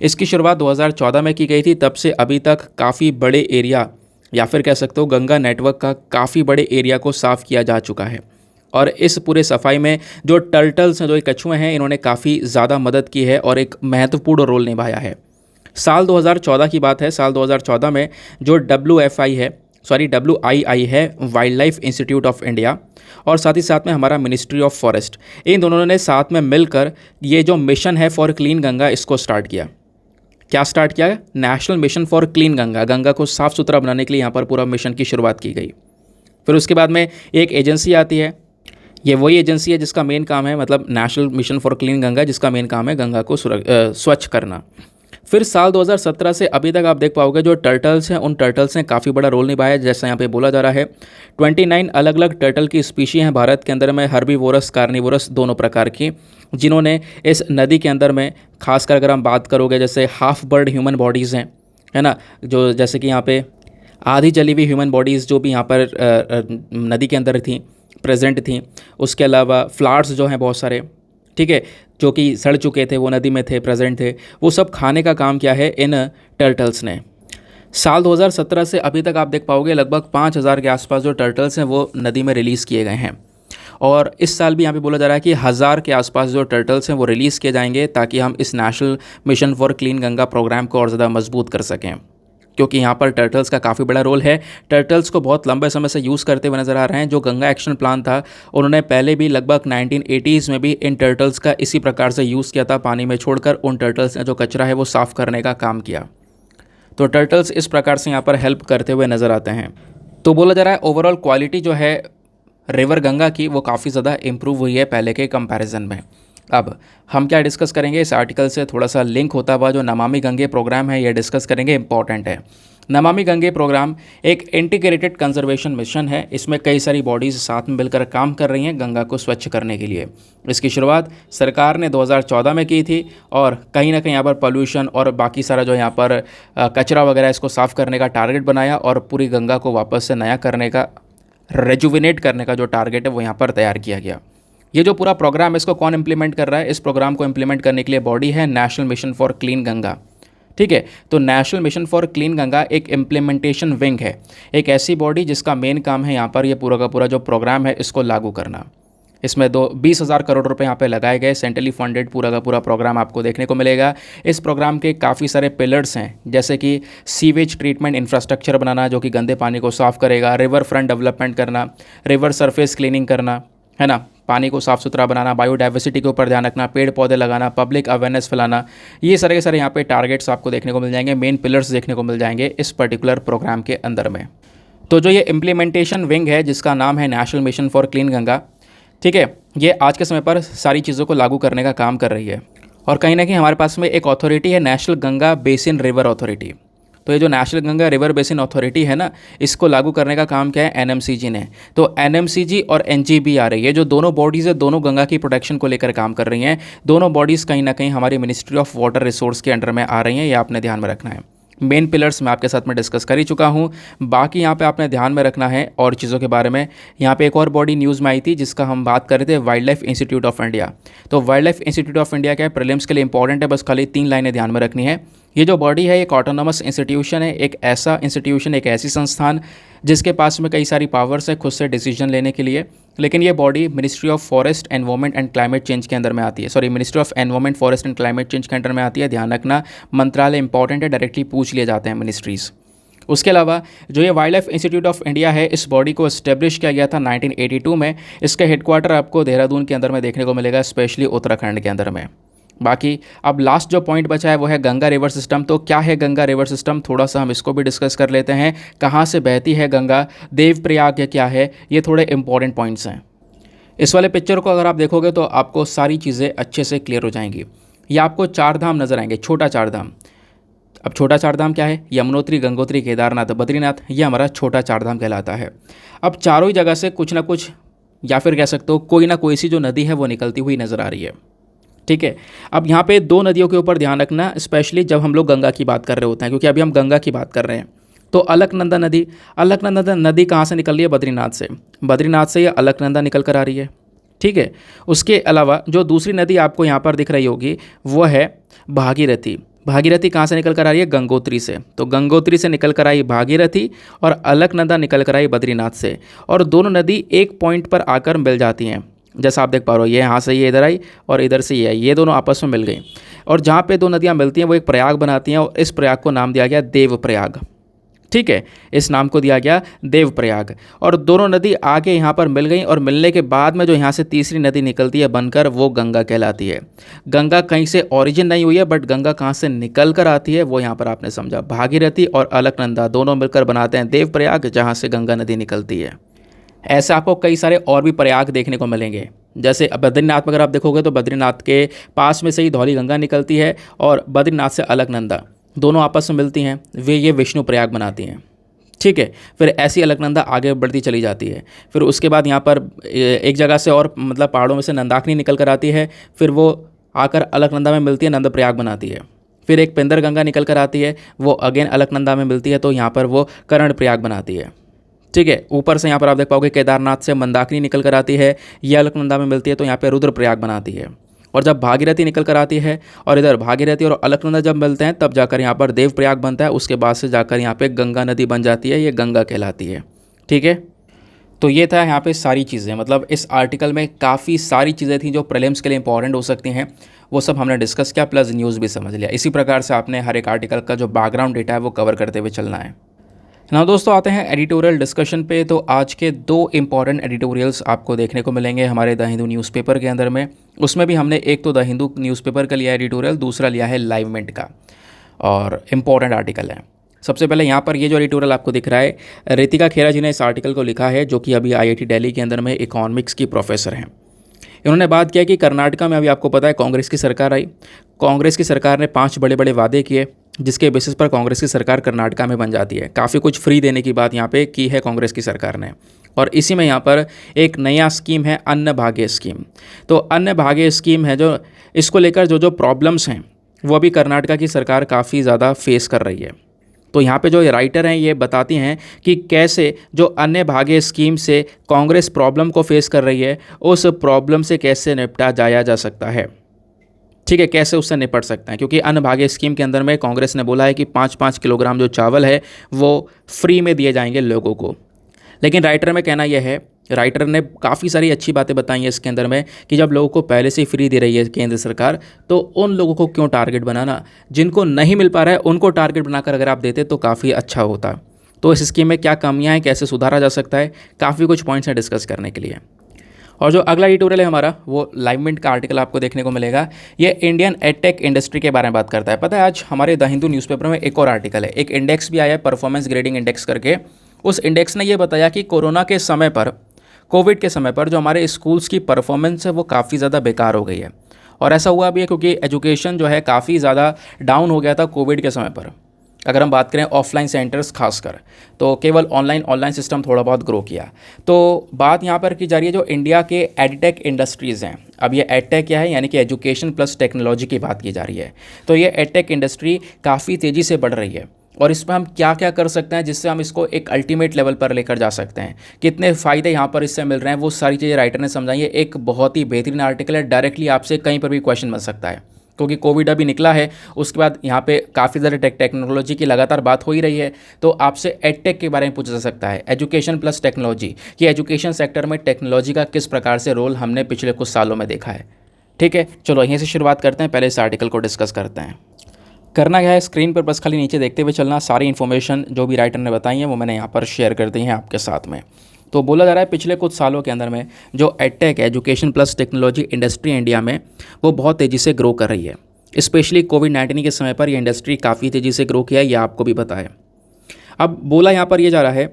इसकी शुरुआत 2014 में की गई थी। तब से अभी तक काफ़ी बड़े एरिया, या फिर कह सकते हो गंगा नेटवर्क का काफ़ी बड़े एरिया को साफ़ किया जा चुका है। और इस पूरे सफाई में जो टर्टल्स हैं, जो कछुए हैं, इन्होंने काफ़ी ज़्यादा मदद की है और एक महत्वपूर्ण रोल निभाया है। साल 2014 की बात है। साल 2014 में जो WII है, wild life institute of India, और साथ ही साथ में हमारा मिनिस्ट्री ऑफ फॉरेस्ट, इन दोनों ने साथ में मिलकर ये जो मिशन है फॉर क्लीन गंगा, इसको स्टार्ट किया। क्या स्टार्ट किया? National mission for clean Ganga. Ganga को साफ़ सुथरा बनाने के लिए यहाँ पर पूरा मिशन की शुरुआत की गई। फिर उसके बाद में एक एजेंसी आती है। ये वही एजेंसी है जिसका मेन काम है, मतलब national mission for clean Ganga, जिसका मेन काम है गंगा को स्वच्छ करना। फिर साल 2017 से अभी तक आप देख पाओगे जो टर्टल्स हैं उन टर्टल्स ने काफ़ी बड़ा रोल निभाया है। जैसा यहाँ पे बोला जा रहा है 29 अलग अलग टर्टल की स्पीशी हैं भारत के अंदर में, हर्बीवोरस कार्निवोरस दोनों प्रकार की, जिन्होंने इस नदी के अंदर में खासकर अगर हम बात करोगे जैसे हाफ बर्ड ह्यूमन बॉडीज़ हैं, है ना, जो जैसे कि यहाँ पे आधी जली हुई ह्यूमन बॉडीज़ जो भी यहाँ पर नदी के अंदर थी, प्रेजेंट थी। उसके अलावा फ्लावर्स जो हैं बहुत सारे, ठीक है, जो कि सड़ चुके थे वो नदी में थे, प्रेजेंट थे, वो सब खाने का काम किया है इन टर्टल्स ने। साल 2017 से अभी तक आप देख पाओगे लगभग 5000 के आसपास जो टर्टल्स हैं वो नदी में रिलीज़ किए गए हैं। और इस साल भी यहाँ पे बोला जा रहा है कि 1000 के आसपास जो टर्टल्स हैं वो रिलीज़ किए जाएंगे, ताकि हम इस national mission for clean Ganga programme को और ज़्यादा मजबूत कर सकें, क्योंकि यहाँ पर टर्टल्स का काफ़ी बड़ा रोल है। टर्टल्स को बहुत लंबे समय से यूज़ करते हुए नज़र आ रहे हैं। जो गंगा एक्शन प्लान था उन्होंने पहले भी लगभग 1980s में भी इन टर्टल्स का इसी प्रकार से यूज़ किया था, पानी में छोड़कर उन टर्टल्स ने जो कचरा है वो साफ़ करने का काम किया। तो टर्टल्स इस प्रकार से यहाँ पर हेल्प करते हुए नज़र आते हैं। तो बोला जा रहा है ओवरऑल क्वालिटी जो है रिवर गंगा की वो काफ़ी ज़्यादा इम्प्रूव हुई है पहले के कंपैरिजन में। अब हम क्या डिस्कस करेंगे, इस आर्टिकल से थोड़ा सा लिंक होता हुआ जो नमामि गंगे प्रोग्राम है ये डिस्कस करेंगे, इंपॉर्टेंट है। नमामि गंगे प्रोग्राम एक इंटीग्रेटेड कंजर्वेशन मिशन है। इसमें कई सारी बॉडीज़ साथ में मिलकर काम कर रही हैं गंगा को स्वच्छ करने के लिए। इसकी शुरुआत सरकार ने 2014 में की थी और कहीं ना कहीं यहाँ पर पोल्यूशन और बाकी सारा जो यहाँ पर कचरा वगैरह इसको साफ़ करने का टारगेट बनाया और पूरी गंगा को वापस से नया करने का, रेजुविनेट करने का जो टारगेट है वो यहाँ पर तैयार किया गया। ये जो पूरा प्रोग्राम है इसको कौन इम्प्लीमेंट कर रहा है, इस प्रोग्राम को इम्प्लीमेंट करने के लिए बॉडी है national mission for clean Ganga, ठीक है। तो national mission for clean Ganga एक इम्प्लीमेंटेशन विंग है, एक ऐसी बॉडी जिसका मेन काम है यहाँ पर ये पूरा का पूरा जो प्रोग्राम है इसको लागू करना। इसमें 20,000 करोड़ रुपए यहाँ पे लगाए गए, सेंट्रली फंडेड पूरा का पूरा प्रोग्राम आपको देखने को मिलेगा। इस प्रोग्राम के काफ़ी सारे पिलर्स हैं, जैसे कि सीवेज ट्रीटमेंट इंफ्रास्ट्रक्चर बनाना जो कि गंदे पानी को साफ़ करेगा, रिवर फ्रंट डेवलपमेंट करना, रिवर सरफेस क्लीनिंग करना, है ना, पानी को साफ़ सुथरा बनाना, बायोडाइवर्सिटी के ऊपर ध्यान रखना, पेड़ पौधे लगाना, पब्लिक अवेयरनेस फैलाना, ये सारे के सारे यहाँ पे टारगेट्स आपको देखने को मिल जाएंगे, मेन पिलर्स देखने को मिल जाएंगे इस पर्टिकुलर प्रोग्राम के अंदर में। तो जो ये इम्प्लीमेंटेशन विंग है जिसका नाम है national mission for clean Ganga, ठीक है, ये आज के समय पर सारी चीज़ों को लागू करने का काम कर रही है। और कहीं ना कहीं हमारे पास में एक अथॉरिटी है national Ganga basin river authority. तो ये जो national Ganga river basin authority है ना, इसको लागू करने का काम क्या है, एनएमसीजी ने। तो एनएमसीजी और एनजीबीआर ये जो दोनों बॉडीज़ है दोनों गंगा की प्रोटेक्शन को लेकर काम कर रही हैं। दोनों बॉडीज़ कहीं ना कहीं हमारी मिनिस्ट्री ऑफ वाटर रिसोर्स के अंडर में आ रही हैं, ये आपने ध्यान में रखना है। मेन पिलर्स मैं आपके साथ में डिस्कस कर ही चुका हूँ, बाकी यहाँ पे आपने ध्यान में रखना है और चीज़ों के बारे में। यहाँ पे एक और बॉडी न्यूज़ में आई थी जिसका हम बात कर रहे थे, wildlife institute of India. तो wildlife institute of India क्या है, प्रीलिम्स के लिए इंपॉर्टेंट है, बस खाली 3 लाइनें ध्यान में रखनी है। ये जो बॉडी है एक ऑटोनॉमस इंस्टीट्यूशन है, एक ऐसा इंस्टीट्यूशन, एक ऐसी संस्थान जिसके पास में कई सारी पावर्स है खुद से डिसीजन लेने के लिए, लेकिन ये body ministry of forest environment and climate change के अंदर में आती है, sorry ministry of environment forest and climate change के अंडर में आती है। ध्यान रखना, मंत्रालय इंपॉर्टेंट है, डायरेक्टली पूछ लिए जाते हैं मिनिस्ट्रीज़। उसके अलावा जो ये wild life institute of India है, इस बॉडी को एस्टेब्लिश किया गया था 1982 में। इसका हेडक्वार्टर आपको देहरादून के अंदर में देखने को मिलेगा, स्पेशली उत्तराखंड के अंदर में। बाकी अब लास्ट जो पॉइंट बचा है वो है गंगा रिवर सिस्टम। तो क्या है गंगा रिवर सिस्टम, थोड़ा सा हम इसको भी डिस्कस कर लेते हैं। कहाँ से बहती है गंगा, देवप्रयाग क्या है, ये थोड़े इंपॉर्टेंट पॉइंट्स हैं। इस वाले पिक्चर को अगर आप देखोगे तो आपको सारी चीज़ें अच्छे से क्लियर हो जाएंगी। ये आपको 4 धाम नज़र आएंगे, छोटा 4 धाम। अब छोटा 4 धाम क्या है, यमुनोत्री, गंगोत्री, केदारनाथ, बद्रीनाथ, ये हमारा छोटा 4 धाम कहलाता है। अब चारों ही जगह से कुछ ना कुछ, या फिर कह सकते हो कोई ना कोई सी जो नदी है वो निकलती हुई नज़र आ रही है, ठीक है। अब यहाँ पे 2 नदियों के ऊपर ध्यान रखना, स्पेशली जब हम लोग गंगा की बात कर रहे होते हैं, क्योंकि अभी हम गंगा की बात कर रहे हैं। तो अलकनंदा नदी, अलकनंदा नदी कहाँ से निकल रही है, बद्रीनाथ से। बद्रीनाथ से ये अलकनंदा निकल कर आ रही है, ठीक है। उसके अलावा जो दूसरी नदी आपको यहाँ पर दिख रही होगी वो है भागीरथी। भागीरथी कहाँ से निकल कर आ रही है, गंगोत्री से। तो गंगोत्री से निकल कर आई भागीरथी और अलकनंदा निकल कर आई बद्रीनाथ से, और दोनों नदी एक पॉइंट पर आकर मिल जाती हैं। जैसा आप देख पा रहे हो, ये यहाँ से ये इधर आई और इधर से ये आई, ये दोनों आपस में मिल गई। और जहाँ पे 2 नदियाँ मिलती हैं वो एक प्रयाग बनाती हैं, और इस प्रयाग को नाम दिया गया देवप्रयाग, ठीक है। इस नाम को दिया गया देवप्रयाग। और दोनों नदी आगे यहाँ पर मिल गई, और मिलने के बाद में जो यहाँ से तीसरी नदी निकलती है बनकर, वो गंगा कहलाती है। गंगा कहीं से ओरिजिन नहीं हुई है, बट गंगा कहाँ से निकल कर आती है वो यहाँ पर आपने समझा। भागीरथी और अलकनंदा दोनों मिलकर बनाते हैं देवप्रयाग, जहाँ से गंगा नदी निकलती है। ऐसे आपको कई सारे और भी प्रयाग देखने को मिलेंगे, जैसे बद्रीनाथ में अगर आप देखोगे तो बद्रीनाथ के पास में से ही धौली गंगा निकलती है और बद्रीनाथ से अलकनंदा दोनों आपस में मिलती हैं, वे ये विष्णु प्रयाग बनाती हैं। ठीक है, फिर ऐसी अलकनंदा आगे बढ़ती चली जाती है। फिर उसके बाद यहाँ पर एक जगह से और मतलब पहाड़ों में से नंदाकिनी निकल कर आती है, फिर वो आकर अलकनंदा में मिलती है, नंद प्रयाग बनाती है। फिर एक पिंदर गंगा निकल कर आती है, वो अगेन अलकनंदा में मिलती है, तो यहाँ पर वो कर्ण प्रयाग बनाती है। ठीक है, ऊपर से यहाँ पर आप देख पाओगे केदारनाथ से मंदाकिनी निकल कर आती है, यह अलकनंदा में मिलती है, तो यहाँ पे रुद्र प्रयाग बनाती है। और जब भागीरथी निकल कर आती है और इधर भागीरथी और अलकनंदा जब मिलते हैं तब जाकर यहाँ पर देव प्रयाग बनता है। उसके बाद से जाकर यहाँ पे गंगा नदी बन जाती है, ये गंगा कहलाती है। ठीक है, तो ये था यहाँ पे सारी चीज़ें, मतलब इस आर्टिकल में काफ़ी सारी चीज़ें थी जो प्रीलिम्स के लिए इंपॉर्टेंट हो सकती हैं, वो सब हमने डिस्कस किया, प्लस न्यूज़ भी समझ लिया। इसी प्रकार से आपने हर एक आर्टिकल का जो बैकग्राउंड डेटा है वो कवर करते हुए चलना है ना। दोस्तों आते हैं एडिटोरियल डिस्कशन पे। तो आज के 2 इंपॉर्टेंट एडिटोरियल्स आपको देखने को मिलेंगे हमारे द हिंदू न्यूज़पेपर के अंदर में। उसमें भी हमने एक तो द हिंदू न्यूज़पेपर का लिया एडिटोरियल, दूसरा लिया है लाइव मिनट का, और इम्पॉर्टेंट आर्टिकल है। सबसे पहले यहाँ पर ये जो एडिटोरियल आपको दिख रहा है, रितिका खेरा जी ने इस आर्टिकल को लिखा है, जो कि अभी IIT दिल्ली के अंदर में इकोनॉमिक्स की प्रोफेसर हैं। इन्होंने बात किया कि कर्नाटका में अभी आपको पता है कांग्रेस की सरकार आई। कांग्रेस की सरकार ने 5 बड़े बड़े वादे किए, जिसके बेसिस पर कांग्रेस की सरकार कर्नाटका में बन जाती है। काफ़ी कुछ फ्री देने की बात यहाँ पे की है कांग्रेस की सरकार ने। और इसी में यहाँ पर एक नया स्कीम है अन्न भाग्य स्कीम। तो अन्न भाग्य स्कीम है जो, इसको लेकर जो जो प्रॉब्लम्स हैं वो अभी कर्नाटका की सरकार काफ़ी ज़्यादा फेस कर रही है। तो यहाँ पे जो राइटर हैं ये बताती हैं कि कैसे जो अन्न भाग्य स्कीम से कांग्रेस प्रॉब्लम को फेस कर रही है, उस प्रॉब्लम से कैसे निपटा जाया जा सकता है। ठीक है, कैसे उससे निपट सकते हैं, क्योंकि अन्न भाग्य स्कीम के अंदर में कांग्रेस ने बोला है कि 5-5 किलोग्राम जो चावल है वो फ्री में दिए जाएंगे लोगों को। लेकिन राइटर में कहना यह है, राइटर ने काफ़ी सारी अच्छी बातें बताई हैं इसके अंदर में, कि जब लोगों को पहले से ही फ्री दे रही है केंद्र सरकार, तो उन लोगों को क्यों टारगेट बनाना, जिनको नहीं मिल पा रहा है उनको टारगेट बनाकर अगर आप देते तो काफ़ी अच्छा होता। तो इस स्कीम में क्या कमियां हैं, कैसे सुधारा जा सकता है, काफ़ी कुछ पॉइंट्स हैं डिस्कस करने के लिए। और जो अगला एडिटोरियल है हमारा, वो लाइव मिनट का आर्टिकल आपको देखने को मिलेगा। ये इंडियन एडटेक इंडस्ट्री के बारे में बात करता है। पता है आज हमारे द हिंदू न्यूज़पेपर में एक और आर्टिकल है, एक इंडेक्स भी आया है, परफॉर्मेंस ग्रेडिंग इंडेक्स करके। उस इंडेक्स ने ये बताया कि कोरोना के समय पर, कोविड के समय पर जो हमारे स्कूल्स की परफॉर्मेंस है वो काफ़ी ज़्यादा बेकार हो गई है। और ऐसा हुआ भी है क्योंकि एजुकेशन जो है काफ़ी ज़्यादा डाउन हो गया था कोविड के समय पर। अगर हम बात करें ऑफलाइन सेंटर्स खासकर, तो केवल ऑनलाइन सिस्टम थोड़ा बहुत ग्रो किया। तो बात यहाँ पर की जा रही है जो इंडिया के एडटेक इंडस्ट्रीज़ हैं। अब ये एडटेक क्या है, यानी कि एजुकेशन प्लस टेक्नोलॉजी की बात की जा रही है। तो ये एडटेक इंडस्ट्री काफ़ी तेज़ी से बढ़ रही है, और इसमें हम क्या क्या कर सकते हैं जिससे हम इसको एक अल्टीमेट लेवल पर लेकर जा सकते हैं, कितने फ़ायदे यहाँ पर इससे मिल रहे हैं, वो सारी चीज़ें राइटर ने समझाई है। एक बहुत ही बेहतरीन आर्टिकल है, डायरेक्टली आपसे कहीं पर भी क्वेश्चन बन सकता है, क्योंकि कोविड अभी निकला है, उसके बाद यहाँ पे काफ़ी ज़्यादा टेक्नोलॉजी की लगातार बात हो ही रही है। तो आपसे एडटेक के बारे में पूछा जा सकता है, एजुकेशन प्लस टेक्नोलॉजी, कि एजुकेशन सेक्टर में टेक्नोलॉजी का किस प्रकार से रोल हमने पिछले कुछ सालों में देखा है। ठीक है, चलो यहीं से शुरुआत करते हैं, पहले इस आर्टिकल को डिस्कस करते हैं। करना क्या है, स्क्रीन पर बस खाली नीचे देखते हुए चलना। सारी इन्फॉर्मेशन जो भी राइटर ने बताई है वो मैंने यहाँ पर शेयर कर दी है आपके साथ में। तो बोला जा रहा है पिछले कुछ सालों के अंदर में जो edtech education plus technology industry India में वो बहुत तेज़ी से ग्रो कर रही है। स्पेशली कोविड-19 के समय पर ये इंडस्ट्री काफ़ी तेज़ी से ग्रो किया है, ये आपको भी पता है। अब बोला यहाँ पर ये जा रहा है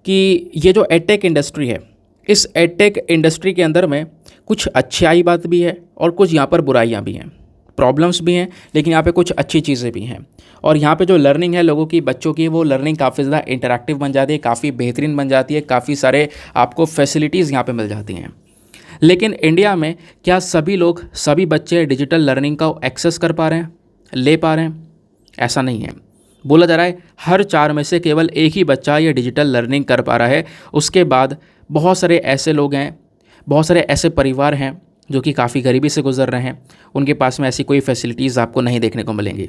कि ये जो एडटेक इंडस्ट्री है, इस एडटेक इंडस्ट्री के अंदर में कुछ अच्छाई बात भी है और कुछ यहाँ पर बुराइयाँ भी हैं, प्रॉब्लम्स भी हैं, लेकिन यहाँ पे कुछ अच्छी चीज़ें भी हैं। और यहाँ पे जो लर्निंग है लोगों की, बच्चों की, वो लर्निंग काफ़ी ज़्यादा इंटरैक्टिव बन जाती है, काफ़ी बेहतरीन बन जाती है, काफ़ी सारे आपको फैसिलिटीज़ यहाँ पे मिल जाती हैं। लेकिन इंडिया में क्या सभी लोग, सभी बच्चे डिजिटल लर्निंग का एक्सेस कर पा रहे हैं, ले पा रहे हैं? ऐसा नहीं है। बोला जा रहा है हर 4 में से केवल एक ही बच्चा ये डिजिटल लर्निंग कर पा रहा है। उसके बाद बहुत सारे ऐसे लोग हैं, बहुत सारे ऐसे परिवार हैं जो कि काफ़ी गरीबी से गुजर रहे हैं, उनके पास में ऐसी कोई फैसिलिटीज़ आपको नहीं देखने को मिलेंगी,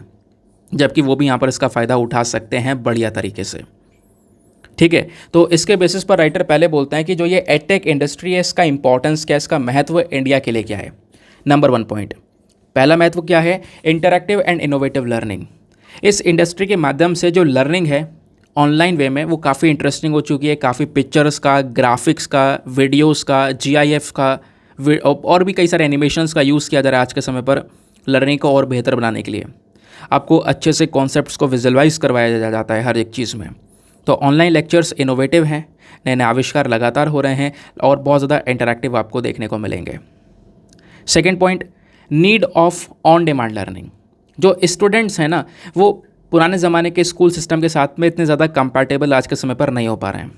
जबकि वो भी यहाँ पर इसका फ़ायदा उठा सकते हैं बढ़िया तरीके से। ठीक है, तो इसके बेसिस पर राइटर पहले बोलते हैं कि जो ये एडटेक इंडस्ट्री है, इसका इंपॉर्टेंस क्या है, इसका महत्व इंडिया के लिए क्या है। नंबर 1 पॉइंट, पहला महत्व क्या है, इंटरैक्टिव एंड इनोवेटिव लर्निंग। इस इंडस्ट्री के माध्यम से जो लर्निंग है ऑनलाइन वे में वो काफ़ी इंटरेस्टिंग हो चुकी है। काफ़ी पिक्चर्स का, ग्राफिक्स का, वीडियोज़ का, GIF का और भी कई सारे एनिमेशंस का यूज़ किया जा रहा है आज के समय पर लर्निंग को और बेहतर बनाने के लिए। आपको अच्छे से कॉन्सेप्ट्स को विजुअलाइज करवाया जाता है हर एक चीज़ में। तो ऑनलाइन लेक्चर्स इनोवेटिव हैं, नए नए आविष्कार लगातार हो रहे हैं और बहुत ज़्यादा इंटरैक्टिव आपको देखने को मिलेंगे। Second point, need of on demand learning. जो स्टूडेंट्स हैं ना, वो पुराने ज़माने के स्कूल सिस्टम के साथ में इतने ज़्यादा कंपैटिबल आज के समय पर नहीं हो पा रहे हैं।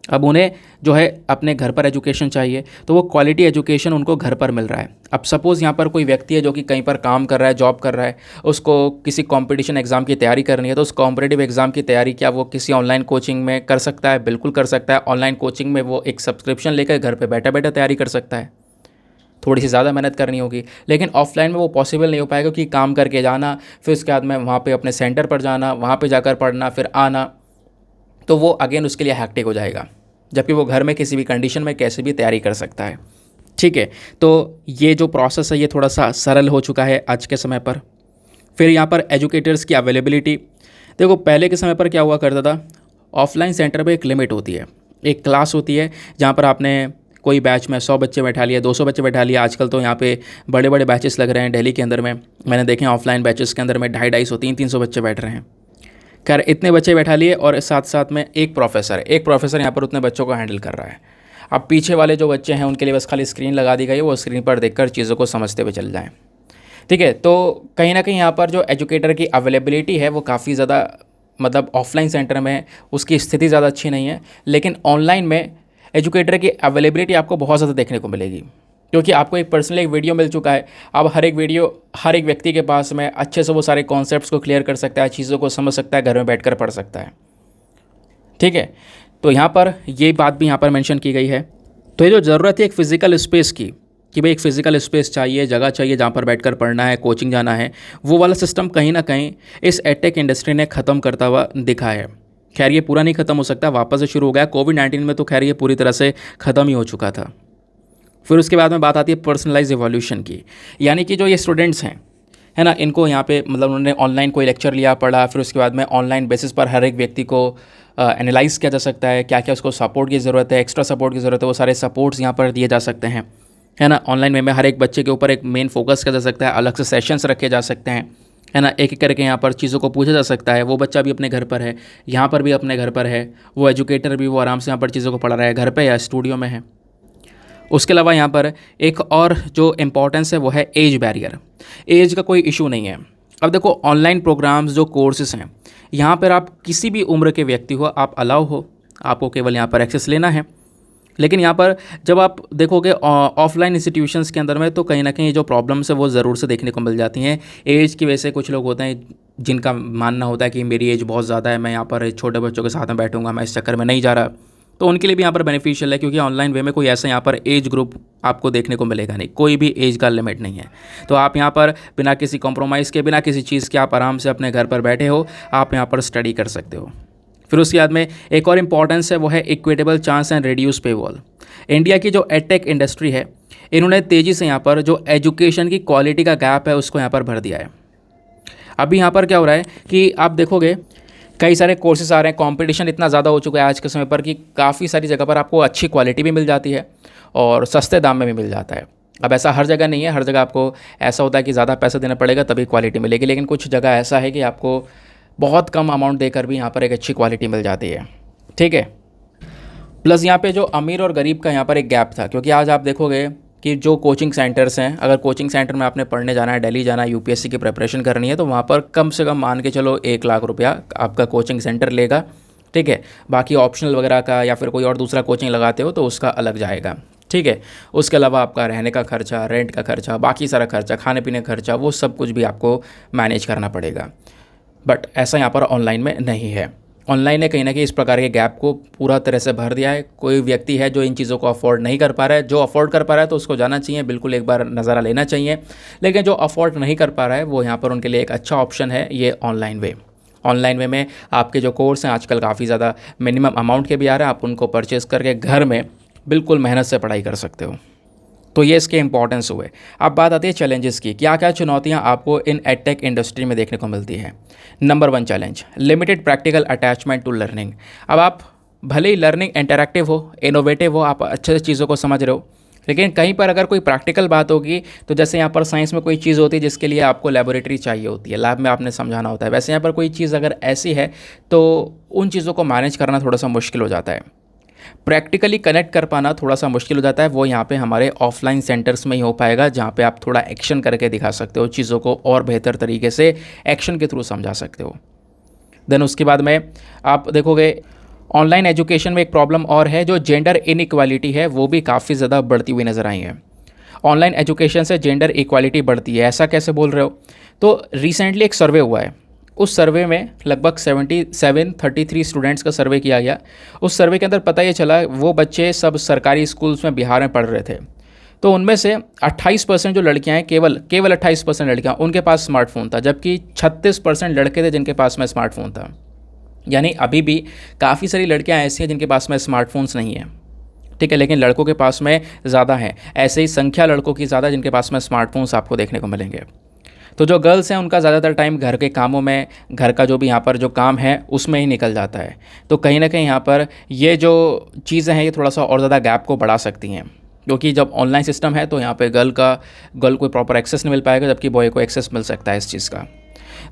अब उन्हें जो है अपने घर पर एजुकेशन चाहिए, तो वो क्वालिटी एजुकेशन उनको घर पर मिल रहा है। अब सपोज़ यहाँ पर कोई व्यक्ति है जो कि कहीं पर काम कर रहा है, जॉब कर रहा है, उसको किसी कंपटीशन एग्ज़ाम की तैयारी करनी है, तो उस कॉम्पिटिटिव एग्ज़ाम की तैयारी क्या वो किसी ऑनलाइन कोचिंग में कर सकता है? बिल्कुल कर सकता है। ऑनलाइन कोचिंग में वो एक सब्सक्रिप्शन लेकर घर पर बैठा बैठा तैयारी कर सकता है। थोड़ी सी ज़्यादा मेहनत करनी होगी, लेकिन ऑफलाइन में वो पॉसिबल नहीं हो पाएगा, क्योंकि काम करके जाना, फिर उसके बाद में वहाँ पे अपने सेंटर पर जाना, वहाँ पे जाकर पढ़ना, फिर आना, तो वो अगेन उसके लिए हैक्टिक हो जाएगा। जबकि वो घर में किसी भी कंडीशन में कैसे भी तैयारी कर सकता है। ठीक है, तो ये जो प्रोसेस है ये थोड़ा सा सरल हो चुका है आज के समय पर। फिर यहाँ पर एजुकेटर्स की अवेलेबिलिटी, देखो पहले के समय पर क्या हुआ करता था, ऑफलाइन सेंटर पर एक लिमिट होती है, एक क्लास होती है जहाँ पर आपने कोई बैच में 100 बच्चे बैठा लिया, 200 बच्चे बैठा लिया। आजकल तो यहाँ पे बड़े बड़े बैचेस लग रहे हैं दिल्ली के अंदर में, मैंने देखे हैं ऑफलाइन बैचेस के अंदर में 250-250, 300 बच्चे बैठ रहे हैं। खैर इतने बच्चे बैठा लिए और साथ साथ में एक प्रोफेसर यहाँ पर उतने बच्चों को हैंडल कर रहा है। अब पीछे वाले जो बच्चे हैं उनके लिए बस खाली स्क्रीन लगा दी गई है, वो स्क्रीन पर देखकर चीज़ों को समझते हुए चल जाएँ। ठीक है, तो कहीं ना कहीं यहाँ पर जो एजुकेटर की अवेलेबिलिटी है वो काफ़ी ज़्यादा, मतलब ऑफलाइन सेंटर में उसकी स्थिति ज़्यादा अच्छी नहीं है, लेकिन ऑनलाइन में एजुकेटर की अवेलेबिलिटी आपको बहुत ज़्यादा देखने को मिलेगी, क्योंकि आपको एक पर्सनली एक वीडियो मिल चुका है। अब हर एक व्यक्ति के पास में अच्छे से वो सारे कॉन्सेप्ट्स को क्लियर कर सकता है, चीज़ों को समझ सकता है, घर में बैठकर पढ़ सकता है। ठीक है, तो यहाँ पर ये बात भी यहाँ पर मेंशन की गई है। तो ये जो ज़रूरत है एक फ़िज़िकल स्पेस की, कि भाई एक फ़िज़िकल स्पेस चाहिए, जगह चाहिए जहाँ पर बैठकर पढ़ना है, कोचिंग जाना है, वो वाला सिस्टम कहीं ना कहीं इस एडटेक इंडस्ट्री ने ख़त्म करता हुआ दिखा है। खैर ये पूरा नहीं ख़त्म हो सकता, वापस से शुरू हो गया। कोविड-19 में तो खैर ये पूरी तरह से ख़त्म ही हो चुका था। फिर उसके बाद में बात आती है पर्सनलाइज इवोल्यूशन की, यानी कि जो ये स्टूडेंट्स हैं, है ना, इनको यहाँ पे मतलब उन्होंने ऑनलाइन कोई लेक्चर लिया, पढ़ा, फिर उसके बाद में ऑनलाइन बेसिस पर हर एक व्यक्ति को एनालाइज़ किया जा सकता है, क्या क्या उसको सपोर्ट की ज़रूरत है, एक्स्ट्रा सपोर्ट की ज़रूरत है, वो सारे सपोर्ट्स यहाँ पर दिए जा सकते हैं, है ना। ऑनलाइन में हर एक बच्चे के ऊपर एक मेन फोकस किया जा सकता है, अलग से सेशंस रखे जा सकते हैं, है ना। एक एक करके यहाँ पर चीज़ों को पूछा जा सकता है। वो बच्चा भी अपने घर पर है, यहाँ पर भी अपने घर पर है, वो एजुकेटर भी वो आराम से यहाँ पर चीज़ों को पढ़ा रहा है, घर पे या स्टूडियो में है। उसके अलावा यहाँ पर एक और जो इम्पॉर्टेंस है वो है एज बैरियर। एज का कोई इशू नहीं है। अब देखो ऑनलाइन प्रोग्राम्स जो कोर्सेज हैं, यहाँ पर आप किसी भी उम्र के व्यक्ति हो, आप अलाउ हो, आपको केवल यहाँ पर एक्सेस लेना है। लेकिन यहाँ पर जब आप देखोगे ऑफलाइन इंस्टीट्यूशंस के अंदर में, तो कहीं ना कहीं जो प्रॉब्लम्स है वो ज़रूर से देखने को मिल जाती हैं। एज की वजह से कुछ लोग होते हैं जिनका मानना होता है कि मेरी एज बहुत ज़्यादा है, मैं यहाँ पर छोटे बच्चों के साथ में बैठूंगा, मैं इस चक्कर में नहीं जा रहा, तो उनके लिए भी यहाँ पर बेनिफिशियल है, क्योंकि ऑनलाइन वे में कोई ऐसा यहाँ पर एज ग्रुप आपको देखने को मिलेगा नहीं, कोई भी एज का लिमिट नहीं है। तो आप यहाँ पर बिना किसी कॉम्प्रोमाइज़ के, बिना किसी चीज़ के आप आराम से अपने घर पर बैठे हो, आप यहाँ पर स्टडी कर सकते हो। फिर उसके बाद में एक और इम्पॉर्टेंस है वो है इक्विटेबल चांस एंड रिड्यूस पे वॉल। इंडिया की जो एडटेक इंडस्ट्री है, इन्होंने तेज़ी से यहाँ पर जो एजुकेशन की क्वालिटी का गैप है उसको यहाँ पर भर दिया है। अभी यहाँ पर क्या हो रहा है कि आप देखोगे कई सारे कोर्सेज आ रहे हैं, कंपटीशन इतना ज़्यादा हो चुका है आज के समय पर कि काफ़ी सारी जगह पर आपको अच्छी क्वालिटी भी मिल जाती है और सस्ते दाम में भी मिल जाता है। अब ऐसा हर जगह नहीं है, हर जगह आपको ऐसा होता है कि ज़्यादा पैसा देना पड़ेगा तभी क्वालिटी मिलेगी, लेकिन कुछ जगह ऐसा है कि आपको बहुत कम अमाउंट देकर भी यहाँ पर एक अच्छी क्वालिटी मिल जाती है। ठीक है, प्लस यहाँ पे जो अमीर और गरीब का यहाँ पर एक गैप था, क्योंकि आज आप देखोगे कि जो कोचिंग सेंटर्स हैं, अगर कोचिंग सेंटर में आपने पढ़ने जाना है, दिल्ली जाना है, यूपीएससी की प्रिपरेशन करनी है, तो वहाँ पर कम से कम मान के चलो 1 लाख रुपया आपका कोचिंग सेंटर लेगा। ठीक है, बाकी ऑप्शनल वगैरह का या फिर कोई और दूसरा कोचिंग लगाते हो तो उसका अलग जाएगा। ठीक है, उसके अलावा आपका रहने का खर्चा, रेंट का खर्चा, बाकी सारा खर्चा, खाने पीने का खर्चा, वो सब कुछ भी आपको मैनेज करना पड़ेगा। बट ऐसा यहाँ पर ऑनलाइन में नहीं है। ऑनलाइन ने कहीं ना कहीं इस प्रकार के गैप को पूरा तरह से भर दिया है। कोई व्यक्ति है जो इन चीज़ों को अफोर्ड नहीं कर पा रहा है, जो अफोर्ड कर पा रहा है तो उसको जाना चाहिए, बिल्कुल एक बार नज़ारा लेना चाहिए। लेकिन जो अफोर्ड नहीं कर पा रहा है वो यहाँ पर उनके लिए एक अच्छा ऑप्शन है ये ऑनलाइन वे। ऑनलाइन वे में आपके जो कोर्स हैं आजकल काफ़ी ज़्यादा मिनिमम अमाउंट के भी आ रहे हैं, आप उनको परचेज़ करके घर में बिल्कुल मेहनत से पढ़ाई कर सकते हो। तो ये इसके इंपॉर्टेंस हुए। अब बात आती है चैलेंजेस की, क्या क्या चुनौतियां आपको इन एडटेक इंडस्ट्री में देखने को मिलती है। Number 1 challenge, limited practical attachment to learning. अब आप भले ही लर्निंग इंटरैक्टिव हो, इनोवेटिव हो, आप अच्छे से चीज़ों को समझ रहे हो, लेकिन कहीं पर अगर कोई प्रैक्टिकल बात होगी तो जैसे यहाँ पर साइंस में कोई चीज़ होती है जिसके लिए आपको लेबोरेटरी चाहिए होती है, लैब में आपने समझाना होता है, वैसे यहाँ पर कोई चीज़ अगर ऐसी है तो उन चीज़ों को मैनेज करना थोड़ा सा मुश्किल हो जाता है। प्रैक्टिकली कनेक्ट कर पाना थोड़ा सा मुश्किल हो जाता है, वो यहाँ पे हमारे ऑफलाइन सेंटर्स में ही हो पाएगा, जहाँ पे आप थोड़ा एक्शन करके दिखा सकते हो चीज़ों को और बेहतर तरीके से एक्शन के थ्रू समझा सकते हो। देन उसके बाद में आप देखोगे ऑनलाइन एजुकेशन में एक प्रॉब्लम और है, जो जेंडर इनइक्वालिटी है वो भी काफ़ी ज़्यादा बढ़ती हुई नज़र आई है। ऑनलाइन एजुकेशन से जेंडर इक्वालिटी बढ़ती है, ऐसा कैसे बोल रहे हो? तो रिसेंटली एक सर्वे हुआ है, उस सर्वे में लगभग 33 स्टूडेंट्स का सर्वे किया गया। उस सर्वे के अंदर पता ये चला वो बच्चे सब सरकारी स्कूल्स में बिहार में पढ़ रहे थे, तो उनमें से 28% जो लड़कियां हैं, केवल 28% लड़कियां, उनके पास स्मार्टफोन था, जबकि 36% लड़के थे जिनके पास में स्मार्टफोन था। यानी अभी भी काफ़ी सारी लड़कियां ऐसी हैं जिनके पास में स्मार्टफोन्स नहीं है, ठीक है, लेकिन लड़कों के पास में ज़्यादा है। ऐसे ही संख्या लड़कों की ज़्यादा जिनके पास में स्मार्टफोन्स आपको देखने को मिलेंगे। तो जो गर्ल्स हैं उनका ज़्यादातर टाइम घर के कामों में, घर का जो भी यहाँ पर जो काम है उसमें ही निकल जाता है। तो कहीं ना कहीं यहाँ पर ये जो चीज़ें हैं ये थोड़ा सा और ज़्यादा गैप को बढ़ा सकती हैं, क्योंकि जब ऑनलाइन सिस्टम है तो यहाँ पे गर्ल को प्रॉपर एक्सेस नहीं मिल पाएगा, जबकि बॉय को एक्सेस मिल सकता है इस चीज़ का।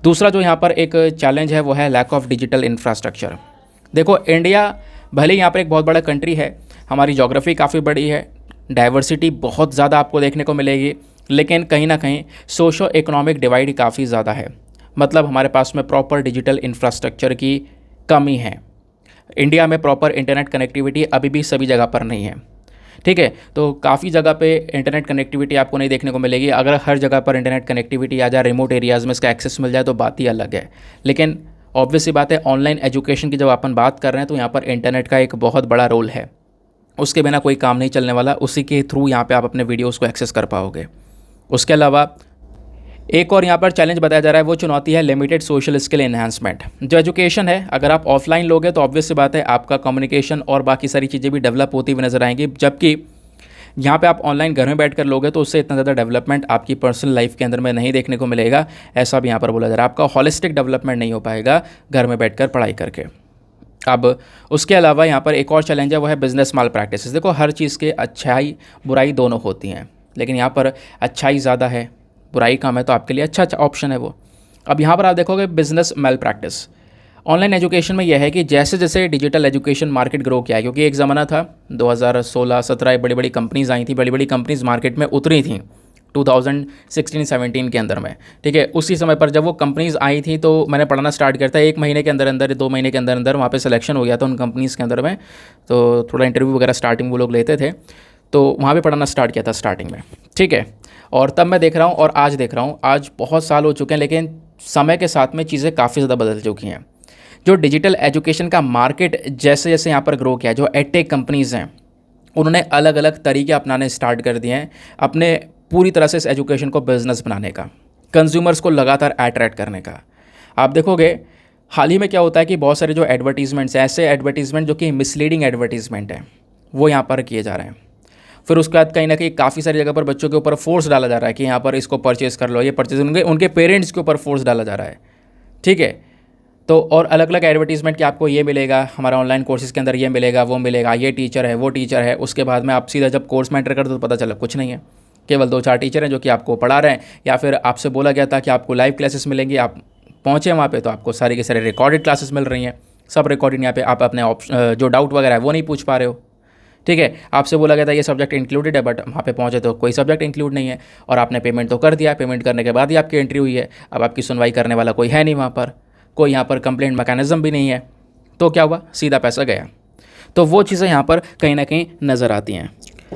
दूसरा जो यहाँ पर एक चैलेंज है वो है लैक ऑफ डिजिटल इंफ्रास्ट्रक्चर। देखो इंडिया भले ही यहाँ पर एक बहुत बड़ा कंट्री है, हमारी जोग्राफी काफ़ी बड़ी है, डाइवर्सिटी बहुत ज़्यादा आपको देखने को मिलेगी, लेकिन कहीं ना कहीं सोशो इकोनॉमिक डिवाइड काफ़ी ज़्यादा है। मतलब हमारे पास में प्रॉपर डिजिटल इंफ्रास्ट्रक्चर की कमी है। इंडिया में प्रॉपर इंटरनेट कनेक्टिविटी अभी भी सभी जगह पर नहीं है, ठीक है। तो काफ़ी जगह पे इंटरनेट कनेक्टिविटी आपको नहीं देखने को मिलेगी। अगर हर जगह पर इंटरनेट कनेक्टिविटी आ जाए, रिमोट एरियाज़ में इसका एक्सेस मिल जाए तो बात ही अलग है। लेकिन ऑब्वियस सी बात है, ऑनलाइन एजुकेशन की जब अपन बात कर रहे हैं तो यहाँ पर इंटरनेट का एक बहुत बड़ा रोल है, उसके बिना कोई काम नहीं चलने वाला, उसी के थ्रू यहाँ पे आप अपने वीडियोस को एक्सेस कर पाओगे। उसके अलावा एक और यहाँ पर चैलेंज बताया जा रहा है, वो चुनौती है लिमिटेड सोशल स्किल एनहांसमेंट। जो एजुकेशन है, अगर आप ऑफलाइन लोगे तो ऑब्वियस सी बात है आपका कम्युनिकेशन और बाकी सारी चीज़ें भी डेवलप होती हुई नजर आएंगी, जबकि यहाँ पे आप ऑनलाइन घर में बैठ कर लोगे तो उससे इतना ज़्यादा डेवलपमेंट आपकी पर्सनल लाइफ के अंदर में नहीं देखने को मिलेगा। ऐसा भी यहाँ पर बोला जा रहा है, आपका हॉलिस्टिक डेवलपमेंट नहीं हो पाएगा घर में बैठ कर पढ़ाई करके। अब उसके अलावा यहाँ पर एक और चैलेंज है, वो है बिजनेस माल प्रैक्टिसेस। देखो हर चीज़ के अच्छाई बुराई दोनों होती हैं, लेकिन यहाँ पर अच्छाई ज़्यादा है, बुराई कम है, तो आपके लिए अच्छा ऑप्शन है वो। अब यहाँ पर आप देखोगे बिजनेस माल प्रैक्टिस ऑनलाइन एजुकेशन में यह है कि जैसे जैसे डिजिटल एजुकेशन मार्केट ग्रो किया है, क्योंकि एक ज़माना था 2016-17 बड़ी बड़ी कंपनीज़ आई थी, बड़ी बड़ी कंपनीज़ मार्केट में उतरी थी 2016-17 के अंदर में, ठीक है। उसी समय पर जब वो कंपनीज़ आई थी तो मैंने पढ़ना स्टार्ट किया था, 1 महीने के अंदर अंदर 2 महीने के अंदर अंदर वहाँ पे सिलेक्शन हो गया था उन कंपनीज़ के अंदर में। तो थोड़ा इंटरव्यू वगैरह स्टार्टिंग वो लोग लेते थे, तो वहाँ पे पढ़ना स्टार्ट किया था स्टार्टिंग में, ठीक है। और तब मैं देख रहा हूँ और आज देख रहा हूँ, आज बहुत साल हो चुके हैं, लेकिन समय के साथ में चीज़ें काफ़ी ज़्यादा बदल चुकी हैं। जो डिजिटल एजुकेशन का मार्केट जैसे जैसे यहाँ पर ग्रो किया, जो एडटेक कंपनीज़ हैं उन्होंने अलग अलग तरीके अपनाने स्टार्ट कर दिए हैं अपने पूरी तरह से इस एजुकेशन को बिजनेस बनाने का, कंज्यूमर्स को लगातार अट्रैक्ट करने का। आप देखोगे हाल ही में क्या होता है कि बहुत सारे जो एडवर्टीजमेंट्स हैं, ऐसे एडवर्टीजमेंट जो कि मिसलीडिंग एडवर्टीजमेंट हैं, वो यहाँ पर किए जा रहे हैं। फिर उसके बाद कहीं ना कहीं काफ़ी सारी जगह पर बच्चों के ऊपर फोर्स डाला जा रहा है कि यहाँ पर इसको परचेज़ कर लो, ये परचेज उनके पेरेंट्स के ऊपर फोर्स डाला जा रहा है, ठीक है। तो और अलग अलग एडवर्टीजमेंट कि आपको ये मिलेगा, हमारा ऑनलाइन कोर्सेज़ के अंदर ये मिलेगा, वो मिलेगा, ये टीचर है, वो टीचर है। उसके बाद में आप सीधा जब कोर्स में एंटर कर दो तो पता चला कुछ नहीं है, केवल 2-4 टीचर हैं जो कि आपको पढ़ा रहे हैं, या फिर आपसे बोला गया था कि आपको लाइव क्लासेस मिलेंगी, आप पहुँचे वहाँ पे तो आपको सारी के सारे रिकॉर्डेड क्लासेस मिल रही हैं, सब रिकॉर्डेड। यहाँ पे आप अपने जो डाउट वगैरह है वो नहीं पूछ पा रहे हो, ठीक है। आपसे बोला गया था ये सब्जेक्ट इंक्लूडेड है, बट वहाँ पे पहुँचे तो कोई सब्जेक्ट इंक्लूड नहीं है, और आपने पेमेंट तो कर दिया, पेमेंट करने के बाद ही आपकी एंट्री हुई है। अब आपकी सुनवाई करने वाला कोई है नहीं वहाँ पर, कोई यहाँ पर कंप्लेंट मैकेनिज्म भी नहीं है, तो क्या हुआ, सीधा पैसा गया। तो वो चीज़ें यहाँ पर कहीं ना कहीं नज़र आती हैं।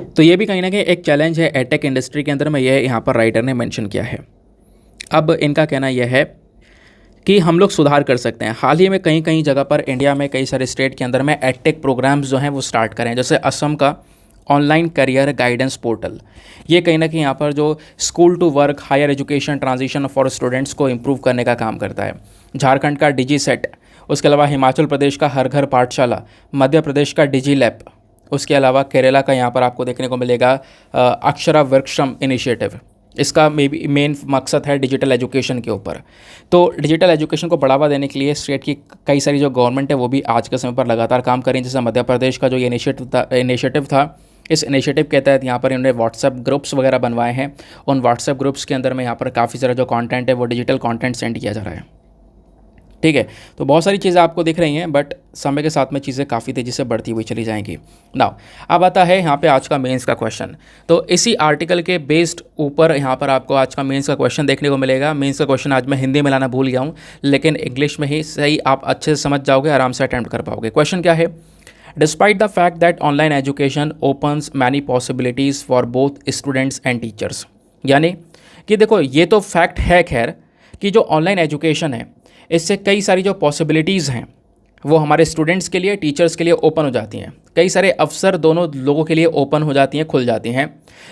तो ये भी कहीं ना कहीं एक चैलेंज है एडटेक इंडस्ट्री के अंदर में, यह यहाँ पर राइटर ने मेंशन किया है। अब इनका कहना यह है कि हम लोग सुधार कर सकते हैं। हाल ही में कहीं कहीं जगह पर इंडिया में कई सारे स्टेट के अंदर में एडटेक प्रोग्राम्स जो हैं वो स्टार्ट करें, जैसे असम का ऑनलाइन करियर गाइडेंस पोर्टल। ये कहीं ना कहीं यहाँ पर जो school to work higher education transition for students को इम्प्रूव करने का काम करता है। झारखंड का डिजी सेट, उसके अलावा हिमाचल प्रदेश का हर घर पाठशाला, मध्य प्रदेश का डिजी लैब, उसके अलावा केरला का यहाँ पर आपको देखने को मिलेगा अक्षरा वर्कशम इनिशिएटिव। इसका मेन मकसद है डिजिटल एजुकेशन के ऊपर। तो डिजिटल एजुकेशन को बढ़ावा देने के लिए स्टेट की कई सारी जो गवर्नमेंट है वो भी आज के समय पर लगातार काम कर रही है। जैसे मध्य प्रदेश का जो ये इनिशिएटिव था, इस इनिशिएटिव के तहत यहाँ पर इन्होंने व्हाट्सएप ग्रुप्स वगैरह बनवाए हैं। उन व्हाट्सएप ग्रुप्स के अंदर में यहाँ पर काफ़ी सारा जो कंटेंट है वो डिजिटल कंटेंट सेंड किया जा रहा है। ठीक है। तो बहुत सारी चीज़ें आपको दिख रही हैं, बट समय के साथ में चीज़ें काफ़ी तेज़ी से बढ़ती हुई चली जाएंगी। नाउ अब आता है यहाँ पे आज का मेंस का क्वेश्चन। तो इसी आर्टिकल के बेस्ड ऊपर यहाँ पर आपको आज का मेंस का क्वेश्चन देखने को मिलेगा। मेंस का क्वेश्चन आज मैं हिंदी में लाना भूल गया हूँ, लेकिन इंग्लिश में ही सही आप अच्छे से समझ जाओगे, आराम से अटैम्प्ट कर पाओगे। क्वेश्चन क्या है? Despite the fact that online education opens many possibilities for both students and teachers. यानी कि देखो, ये तो फैक्ट है खैर कि जो ऑनलाइन एजुकेशन है इससे कई सारी जो पॉसिबिलिटीज़ हैं वो हमारे स्टूडेंट्स के लिए, टीचर्स के लिए ओपन हो जाती हैं। कई सारे अवसर दोनों लोगों के लिए ओपन हो जाती हैं, खुल जाती हैं।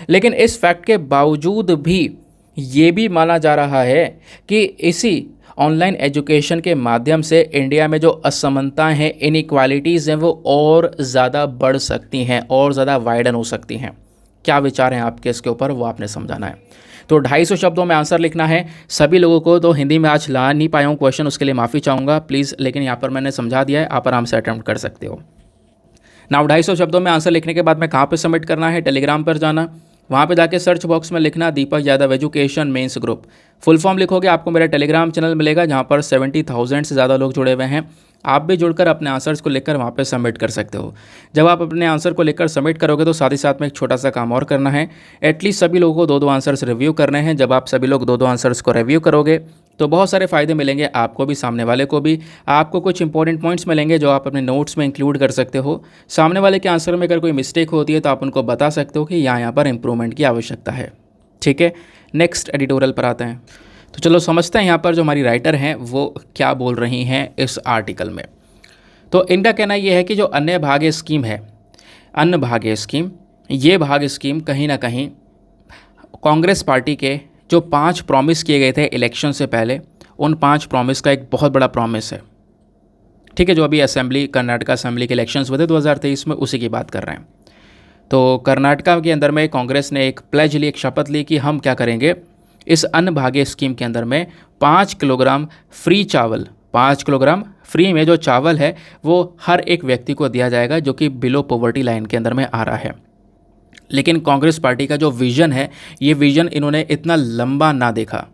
लेकिन इस फैक्ट के बावजूद भी ये भी माना जा रहा है कि इसी ऑनलाइन एजुकेशन के माध्यम से इंडिया में जो असमानताएं हैं, इनइक्वालिटीज़ हैं, वो और ज़्यादा बढ़ सकती हैं, और ज़्यादा वाइडन हो सकती हैं। क्या विचार हैं आपके इसके ऊपर, वो आपने समझाना है। तो 250 शब्दों में आंसर लिखना है सभी लोगों को। तो हिंदी में आज ला नहीं पाया हूँ क्वेश्चन, उसके लिए माफ़ी चाहूँगा प्लीज़, लेकिन यहाँ पर मैंने समझा दिया है, आप आराम से अटैम्प्ट कर सकते हो। नाउ 250 शब्दों में आंसर लिखने के बाद में कहाँ पे सबमिट करना है? टेलीग्राम पर जाना, वहाँ पे जाके सर्च बॉक्स में लिखना Deepak Yadav education mains group. Full form लिखोगे, आपको मेरा टेलीग्राम चैनल मिलेगा जहाँ पर 70,000 से ज़्यादा लोग जुड़े हुए हैं। आप भी जुड़कर अपने आंसर्स को लिखकर वहाँ पे सबमिट कर सकते हो। जब आप अपने आंसर को लिखकर सबमिट करोगे तो साथ ही साथ में एक छोटा सा काम और करना है। एटलीस्ट सभी लोगों को 2-2 आंसर्स रिव्यू करने हैं। जब आप सभी लोग 2-2 आंसर्स को रिव्यू करोगे तो बहुत सारे फ़ायदे मिलेंगे, आपको भी, सामने वाले को भी। आपको कुछ इंपॉर्टेंट पॉइंट्स मिलेंगे जो आप अपने नोट्स में इंक्लूड कर सकते हो। सामने वाले के आंसर में अगर कोई मिस्टेक होती है तो आप उनको बता सकते हो कि यहाँ पर इंप्रूवमेंट की आवश्यकता है। ठीक है, नेक्स्ट एडिटोरियल पर आते हैं। तो चलो समझते हैं यहाँ पर जो हमारी राइटर हैं वो क्या बोल रही हैं इस आर्टिकल में। तो इनका कहना यह है कि जो अन्य भाग्य स्कीम है, अन्न भाग्य स्कीम, ये भाग्य स्कीम कहीं ना कहीं कांग्रेस पार्टी के जो 5 प्रॉमिस किए गए थे इलेक्शन से पहले, उन 5 प्रॉमिस का एक बहुत बड़ा प्रॉमिस है। ठीक है, जो अभी असेंबली, कर्नाटका असेंबली के इलेक्शंस हुए थे 2023 में, उसी की बात कर रहे हैं। तो कर्नाटका के अंदर में कांग्रेस ने एक प्लेज ली, एक शपथ ली कि हम क्या करेंगे, इस अन्न भाग्य स्कीम के अंदर में 5 किलोग्राम फ्री चावल, 5 किलोग्राम फ्री में जो चावल है वो हर एक व्यक्ति को दिया जाएगा जो कि बिलो पॉवर्टी लाइन के अंदर में आ रहा है। लेकिन कांग्रेस पार्टी का जो विज़न है, ये विज़न इन्होंने इतना लंबा ना देखा।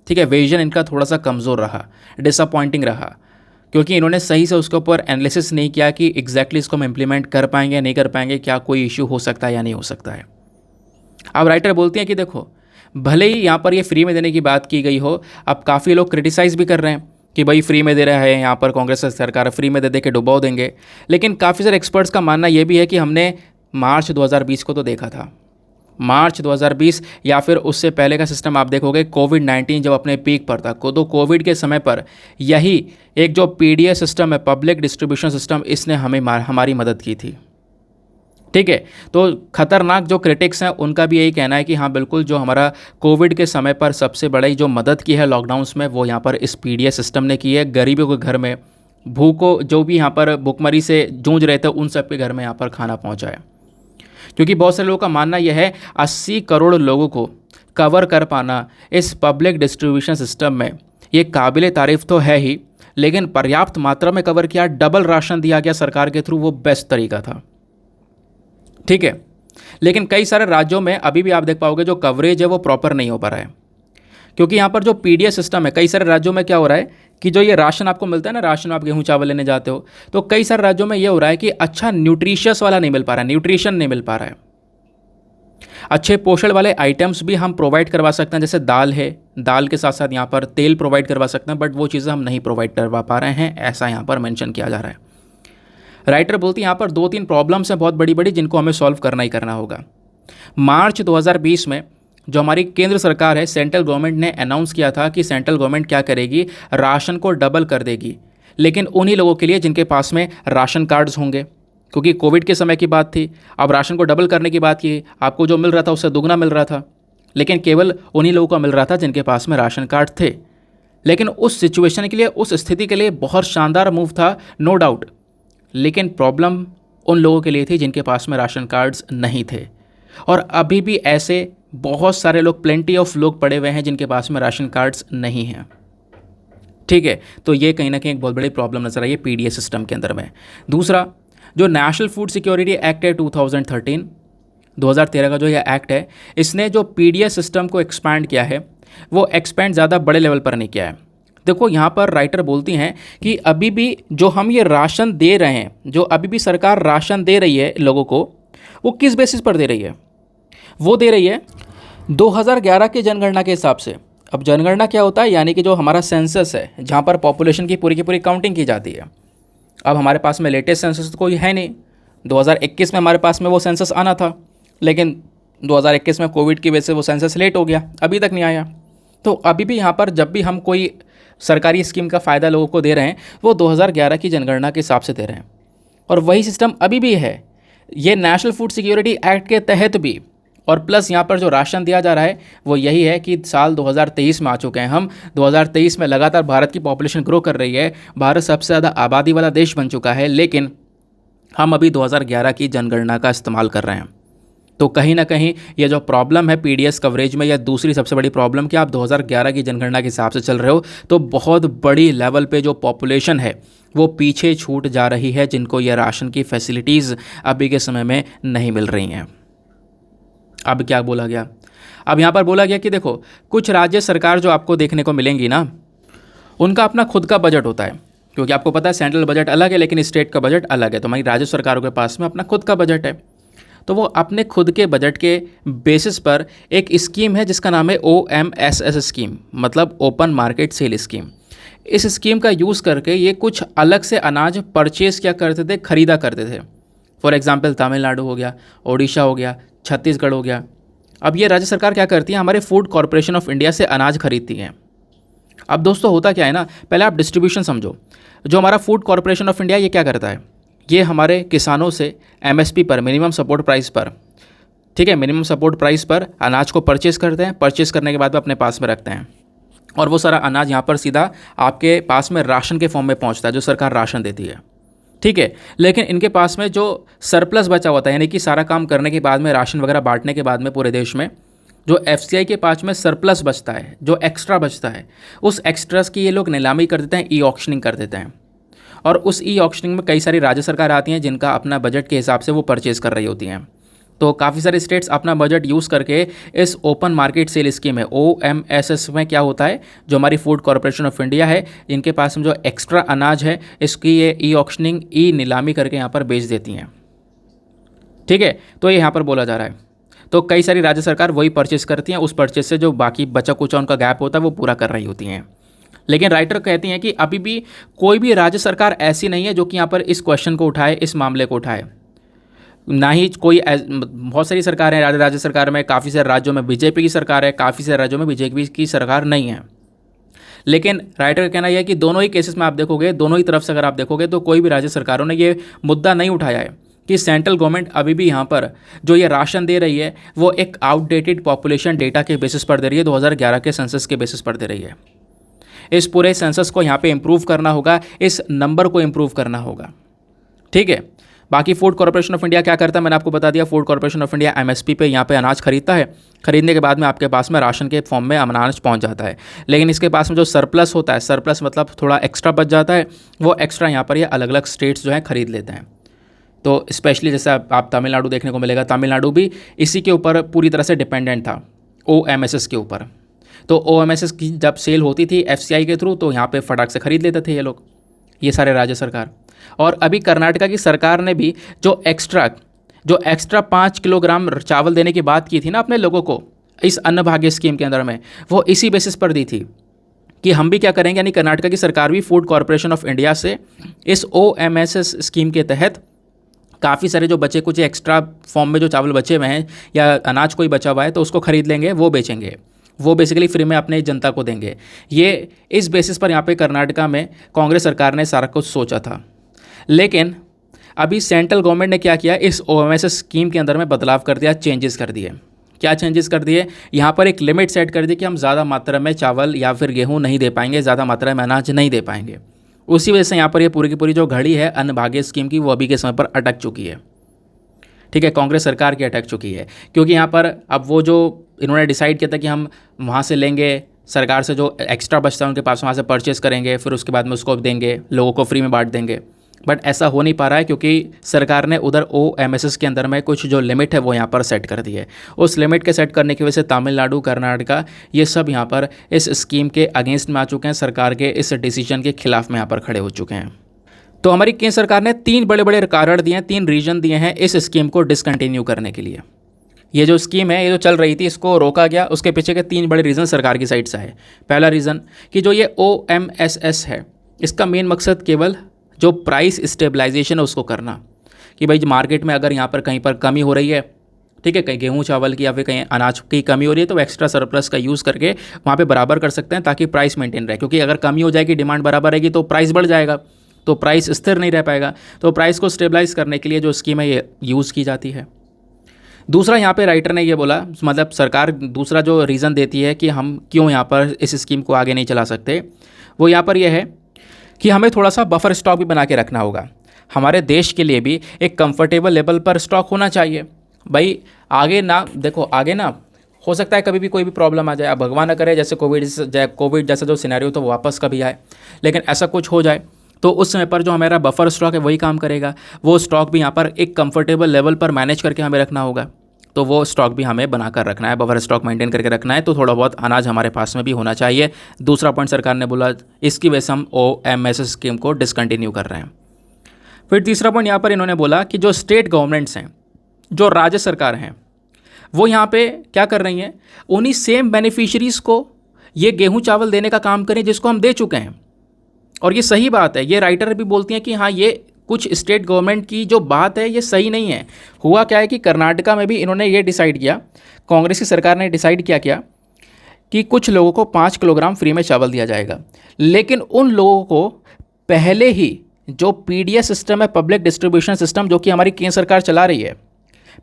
ठीक है, विज़न इनका थोड़ा सा कमज़ोर रहा, डिसअपॉइंटिंग रहा, क्योंकि इन्होंने सही से उसके ऊपर एनालिसिस नहीं किया कि एग्जैक्टली इसको हम इम्प्लीमेंट कर पाएंगे या नहीं कर पाएंगे, क्या कोई इशू हो सकता है या नहीं हो सकता है। अब राइटर बोलती हैं कि देखो, भले ही यहाँ पर ये फ्री में देने की बात की गई हो, अब काफ़ी लोग क्रिटिसाइज़ भी कर रहे हैं कि भाई फ्री में दे रहा है, यहाँ पर कांग्रेस सरकार फ्री में दे दे के डुबो देंगे। लेकिन काफ़ी सारे एक्सपर्ट्स का मानना ये भी है कि हमने मार्च 2020 को तो देखा था। मार्च 2020 या फिर उससे पहले का सिस्टम आप देखोगे, कोविड-19 जब अपने पीक पर था, तो कोविड के समय पर यही एक जो पीडीएस सिस्टम है, पब्लिक डिस्ट्रीब्यूशन सिस्टम, इसने हमारी मदद की थी। ठीक है, तो खतरनाक जो क्रिटिक्स हैं उनका भी यही कहना है कि हाँ बिल्कुल, जो हमारा कोविड के समय पर सबसे बड़ी जो मदद की है लॉकडाउन्स में, वो यहाँ पर इस पीडीएस सिस्टम ने की है। गरीबों के घर में, भूखों, जो भी यहाँ पर भुखमरी से जूझ रहे थे, उन सब के घर में यहाँ पर खाना पहुँचाया। क्योंकि बहुत सारे लोगों का मानना यह है 80 करोड़ लोगों को कवर कर पाना इस पब्लिक डिस्ट्रीब्यूशन सिस्टम में, ये काबिल तारीफ़ तो है ही, लेकिन पर्याप्त मात्रा में कवर किया, डबल राशन दिया गया सरकार के थ्रू, वो बेस्ट तरीका था। ठीक है, लेकिन कई सारे राज्यों में अभी भी आप देख पाओगे जो कवरेज है वो प्रॉपर नहीं हो पा रहा है, क्योंकि यहाँ पर जो पीडीएस सिस्टम है, कई सारे राज्यों में क्या हो रहा है कि जो ये राशन आपको मिलता है ना, राशन आप गेहूं चावल लेने जाते हो, तो कई सारे राज्यों में ये हो रहा है कि अच्छा न्यूट्रिशियस वाला नहीं मिल पा रहा है, न्यूट्रिशन नहीं मिल पा रहा है। अच्छे पोषण वाले आइटम्स भी हम प्रोवाइड करवा सकते हैं, जैसे दाल है, दाल के साथ साथ यहाँ पर तेल प्रोवाइड करवा सकते हैं, बट वो चीज़ें हम नहीं प्रोवाइड करवा पा रहे हैं, ऐसा यहाँ पर मेंशन किया जा रहा है। राइटर बोलती है यहाँ पर 2-3 प्रॉब्लम्स हैं बहुत बड़ी बड़ी, जिनको हमें सॉल्व करना ही करना होगा। मार्च 2020 में जो हमारी केंद्र सरकार है, सेंट्रल गवर्नमेंट ने अनाउंस किया था कि सेंट्रल गवर्नमेंट क्या करेगी, राशन को डबल कर देगी, लेकिन उन्हीं लोगों के लिए जिनके पास में राशन कार्ड्स होंगे, क्योंकि कोविड के समय की बात थी। अब राशन को डबल करने की बात की, आपको जो मिल रहा था उससे दुगना मिल रहा था, लेकिन केवल उन्हीं लोगों को मिल रहा था जिनके पास में राशन कार्ड थे। लेकिन उस सिचुएशन के लिए, उस स्थिति के लिए बहुत शानदार मूव था, नो डाउट, लेकिन प्रॉब्लम उन लोगों के लिए थी जिनके पास में राशन कार्ड्स नहीं थे। और अभी भी ऐसे बहुत सारे लोग, प्लेंटी ऑफ लोग पड़े हुए हैं जिनके पास में राशन कार्ड्स नहीं हैं। ठीक है, तो ये कहीं ना कहीं एक बहुत बड़ी प्रॉब्लम नजर आई है पीडीएस सिस्टम के अंदर में। दूसरा, जो नेशनल फूड सिक्योरिटी एक्ट है 2013 का जो यह एक्ट है, इसने जो पीडीएस सिस्टम को एक्सपैंड किया है, वो एक्सपैंड ज़्यादा बड़े लेवल पर नहीं किया है। देखो यहाँ पर राइटर बोलती हैं कि अभी भी जो हम ये राशन दे रहे हैं, जो अभी भी सरकार राशन दे रही है लोगों को, वो किस बेसिस पर दे रही है? वो दे रही है 2011 की जनगणना के हिसाब से। अब जनगणना क्या होता है? यानी कि जो हमारा सेंसस है, जहाँ पर पॉपुलेशन की पूरी काउंटिंग की जाती है। अब हमारे पास में लेटेस्ट सेंसस तो कोई है नहीं। 2021 में हमारे पास में वो सेंसस आना था, लेकिन 2021 में कोविड की वजह से वो सेंसस लेट हो गया, अभी तक नहीं आया। तो अभी भी यहाँ पर जब भी हम कोई सरकारी स्कीम का फ़ायदा लोगों को दे रहे हैं, वो 2011 की जनगणना के हिसाब से दे रहे हैं। और वही सिस्टम अभी भी है, ये नेशनल फूड सिक्योरिटी एक्ट के तहत भी। और प्लस यहाँ पर जो राशन दिया जा रहा है वो यही है कि साल 2023 में आ चुके हैं हम। 2023 में लगातार भारत की पॉपुलेशन ग्रो कर रही है, भारत सबसे ज़्यादा आबादी वाला देश बन चुका है, लेकिन हम अभी 2011 की जनगणना का इस्तेमाल कर रहे हैं। तो कहीं ना कहीं ये जो प्रॉब्लम है पीडीएस कवरेज में, या दूसरी सबसे बड़ी प्रॉब्लम कि आप 2011 की जनगणना के हिसाब से चल रहे हो, तो बहुत बड़ी लेवल पे जो पॉपुलेशन है वो पीछे छूट जा रही है, जिनको ये राशन की फैसिलिटीज़ अभी के समय में नहीं मिल रही हैं। अब क्या बोला गया? अब यहाँ पर बोला गया कि देखो, कुछ राज्य सरकार जो आपको देखने को मिलेंगी ना, उनका अपना खुद का बजट होता है, क्योंकि आपको पता है सेंट्रल बजट अलग है लेकिन स्टेट का बजट अलग है। तो हमारी राज्य सरकारों के पास में अपना खुद का बजट है, तो वो अपने खुद के बजट के बेसिस पर एक स्कीम है जिसका नाम है OMSS स्कीम, मतलब ओपन मार्केट सेल स्कीम। इस स्कीम का यूज़ करके ये कुछ अलग से अनाज परचेज़ क्या करते थे, खरीदा करते थे। फॉर एग्जांपल तमिलनाडु हो गया, ओडिशा हो गया, छत्तीसगढ़ हो गया। अब ये राज्य सरकार क्या करती है, हमारे फूड कॉरपोरेशन ऑफ इंडिया से अनाज खरीदती हैं। अब दोस्तों होता क्या है ना, पहले आप डिस्ट्रीब्यूशन समझो। जो हमारा फूड कॉरपोरेशन ऑफ इंडिया ये क्या करता है, ये हमारे किसानों से MSP पर, मिनिमम सपोर्ट प्राइस पर, ठीक है, मिनिमम सपोर्ट प्राइस पर अनाज को परचेज़ करते हैं। परचेज़ करने के बाद अपने पास में रखते हैं, और वो सारा अनाज यहाँ पर सीधा आपके पास में राशन के फॉर्म में पहुँचता है, जो सरकार राशन देती है, ठीक है। लेकिन इनके पास में जो सरप्लस बचा होता है, यानी कि सारा काम करने के बाद में, राशन वगैरह बांटने के बाद में पूरे देश में, जो FCI के पास में सरप्लस बचता है, जो एक्स्ट्रा बचता है, उस एक्स्ट्रास की ये लोग नीलामी कर देते हैं, ऑक्शनिंग कर देते हैं। और उस ऑक्शनिंग में कई सारी राज्य सरकार आती हैं जिनका अपना बजट के हिसाब से वो परचेज़ कर रही होती हैं। तो काफ़ी सारे स्टेट्स अपना बजट यूज़ करके इस ओपन मार्केट सेल स्कीम है OMSS में क्या होता है, जो हमारी फूड कॉरपोरेशन ऑफ इंडिया है, इनके पास में जो एक्स्ट्रा अनाज है, इसकी ये ऑक्शनिंग, नीलामी करके यहाँ पर बेच देती हैं, ठीक है। तो ये यहाँ पर बोला जा रहा है। तो कई सारी राज्य सरकार वही परचेस करती हैं, उस परचेस से जो बाकी बचा कुचा उनका गैप होता है वो पूरा कर रही होती हैं। लेकिन राइटर कहती हैं कि अभी भी कोई भी राज्य सरकार ऐसी नहीं है जो कि यहाँ पर इस क्वेश्चन को उठाए, इस मामले को उठाए। ना ही कोई, बहुत सारी सरकारें हैं, राज्य सरकार में काफ़ी सारे राज्यों में बीजेपी की सरकार है, काफ़ी सारे राज्यों में बीजेपी की सरकार नहीं है। लेकिन राइटर का कहना यह है कि दोनों ही केसेस में आप देखोगे, दोनों ही तरफ से अगर आप देखोगे, तो कोई भी राज्य सरकारों ने ये मुद्दा नहीं उठाया है कि सेंट्रल गवर्नमेंट अभी भी यहाँ पर जो ये राशन दे रही है वो एक आउटडेटेड पॉपुलेशन डेटा के बेसिस पर दे रही है, 2011 के सेंसस के बेसिस पर दे रही है। इस पूरे सेंसस को यहाँ पे इम्प्रूव करना होगा, इस नंबर को इम्प्रूव करना होगा, ठीक है। बाकी फूड कॉर्पोरेशन ऑफ इंडिया क्या करता है, मैंने आपको बता दिया। Food corporation of India MSP पे यहाँ पे अनाज खरीदता है, खरीदने के बाद में आपके पास में राशन के फॉर्म में अनाज पहुँच जाता है। लेकिन इसके पास में जो सरप्लस होता है, सरप्लस मतलब थोड़ा एक्स्ट्रा बच जाता है, वो एक्स्ट्रा यहाँ पर ये अलग अलग स्टेट्स जो हैं खरीद लेते हैं। तो स्पेशली जैसे आप तमिलनाडु देखने को मिलेगा, तमिलनाडु भी इसी के ऊपर पूरी तरह से डिपेंडेंट था, OMSS के ऊपर। तो OMSS की जब सेल होती थी FCI के थ्रू, तो यहाँ पे फटाक से खरीद लेते थे ये लोग, ये सारे राज्य सरकार। और अभी कर्नाटका की सरकार ने भी जो एक्स्ट्रा 5 किलोग्राम चावल देने की बात की थी ना अपने लोगों को इस अन्न भाग्य स्कीम के अंदर में, वो इसी बेसिस पर दी थी कि हम भी क्या करेंगे, यानी कर्नाटका की सरकार भी फूड कॉर्पोरेशन ऑफ इंडिया से इस OMSS स्कीम के तहत काफ़ी सारे जो बचे कुछ एक्स्ट्रा फॉर्म में जो चावल बचे हुए हैं या अनाज कोई बचा हुआ है, तो उसको खरीद लेंगे, वो बेचेंगे, वो बेसिकली फ्री में अपने जनता को देंगे। ये इस बेसिस पर यहाँ पे कर्नाटका में कांग्रेस सरकार ने सारा कुछ सोचा था। लेकिन अभी सेंट्रल गवर्नमेंट ने क्या किया, इस OMSS स्कीम के अंदर में बदलाव कर दिया, चेंजेस कर दिए। क्या चेंजेस कर दिए, यहाँ पर एक लिमिट सेट कर दी कि हम ज़्यादा मात्रा में चावल या फिर गेहूँ नहीं दे पाएंगे, ज़्यादा मात्रा में अनाज नहीं दे पाएंगे। उसी वजह से यहाँ पर ये पूरी की पूरी जो घड़ी है अन्न भाग्य स्कीम की, वो अभी के समय पर अटक चुकी है, ठीक है, कांग्रेस सरकार की अटक चुकी है। क्योंकि यहाँ पर अब वो जो इन्होंने डिसाइड किया था कि हम वहाँ से लेंगे, सरकार से जो एक्स्ट्रा बचता है उनके पास वहाँ से परचेस करेंगे, फिर उसके बाद में उसको देंगे, लोगों को फ्री में बांट देंगे। बट ऐसा हो नहीं पा रहा है क्योंकि सरकार ने उधर OMSS के अंदर में कुछ जो लिमिट है वो यहाँ पर सेट कर दी है। उस लिमिट के सेट करने की वजह से तमिलनाडु, कर्नाटका ये सब यहाँ पर इस स्कीम के अगेंस्ट में आ चुके हैं, सरकार के इस डिसीजन के खिलाफ में यहाँ पर खड़े हो चुके हैं। तो हमारी केंद्र सरकार ने 3 बड़े बड़े कारण दिए हैं, 3 रीजन दिए हैं इस स्कीम को डिसकंटिन्यू करने के लिए। ये जो स्कीम है, ये जो चल रही थी, इसको रोका गया, उसके पीछे के 3 बड़े रीज़न सरकार की साइड से है। पहला रीज़न कि जो ये OMSS है, इसका मेन मकसद केवल जो प्राइस स्टेबलाइजेशन है उसको करना, कि भाई मार्केट में अगर यहाँ पर कहीं पर कमी हो रही है, ठीक है, कहीं गेहूँ चावल की या फिर कहीं अनाज की कमी हो रही है, तो एक्स्ट्रा सरप्लस का यूज़ करके वहाँ पे बराबर कर सकते हैं ताकि प्राइस मेंटेन रहे। क्योंकि अगर कमी हो जाएगी, डिमांड बराबर रहेगी तो प्राइस बढ़ जाएगा, तो प्राइस स्थिर नहीं रह पाएगा। तो प्राइस को स्टेबलाइज करने के लिए जो स्कीम है ये यूज़ की जाती है। दूसरा यहाँ पे राइटर ने ये बोला, मतलब सरकार दूसरा जो रीज़न देती है कि हम क्यों यहाँ पर इस स्कीम को आगे नहीं चला सकते, वो यहाँ पर यह है कि हमें थोड़ा सा बफर स्टॉक भी बना के रखना होगा। हमारे देश के लिए भी एक कंफर्टेबल लेवल पर स्टॉक होना चाहिए। भाई आगे ना देखो, आगे ना हो सकता है कभी भी कोई भी प्रॉब्लम आ जाए, अब भगवान न करे जैसे कोविड जैसा जो सिनेरियो तो वापस कभी आए, लेकिन ऐसा कुछ हो जाए तो उस समय पर जो हमारा बफर स्टॉक है वही काम करेगा। वो स्टॉक भी यहाँ पर एक कंफर्टेबल लेवल पर मैनेज करके हमें रखना होगा, तो वो स्टॉक भी हमें बनाकर रखना है, बफर स्टॉक मेंटेन करके रखना है। तो थोड़ा बहुत अनाज हमारे पास में भी होना चाहिए। दूसरा पॉइंट सरकार ने बोला, इसकी वजह से हम OMSS स्कीम को डिसकंटिन्यू कर रहे हैं। फिर तीसरा पॉइंट यहाँ पर इन्होंने बोला कि जो स्टेट गवर्नमेंट्स हैं, जो राज्य सरकार हैं, वो यहाँ पे क्या कर रही हैं, उन्हीं सेम बेनिफिशरीज़ को ये गेहूँ चावल देने का काम करें जिसको हम दे चुके हैं। और ये सही बात है, ये राइटर भी बोलती हैं कि हाँ, ये कुछ स्टेट गवर्नमेंट की जो बात है ये सही नहीं है। हुआ क्या है कि कर्नाटका में भी इन्होंने ये डिसाइड किया, कांग्रेस की सरकार ने डिसाइड किया कि कुछ लोगों को 5 किलोग्राम फ्री में चावल दिया जाएगा, लेकिन उन लोगों को पहले ही जो PDS सिस्टम है, पब्लिक डिस्ट्रीब्यूशन सिस्टम, जो कि हमारी केंद्र सरकार चला रही है,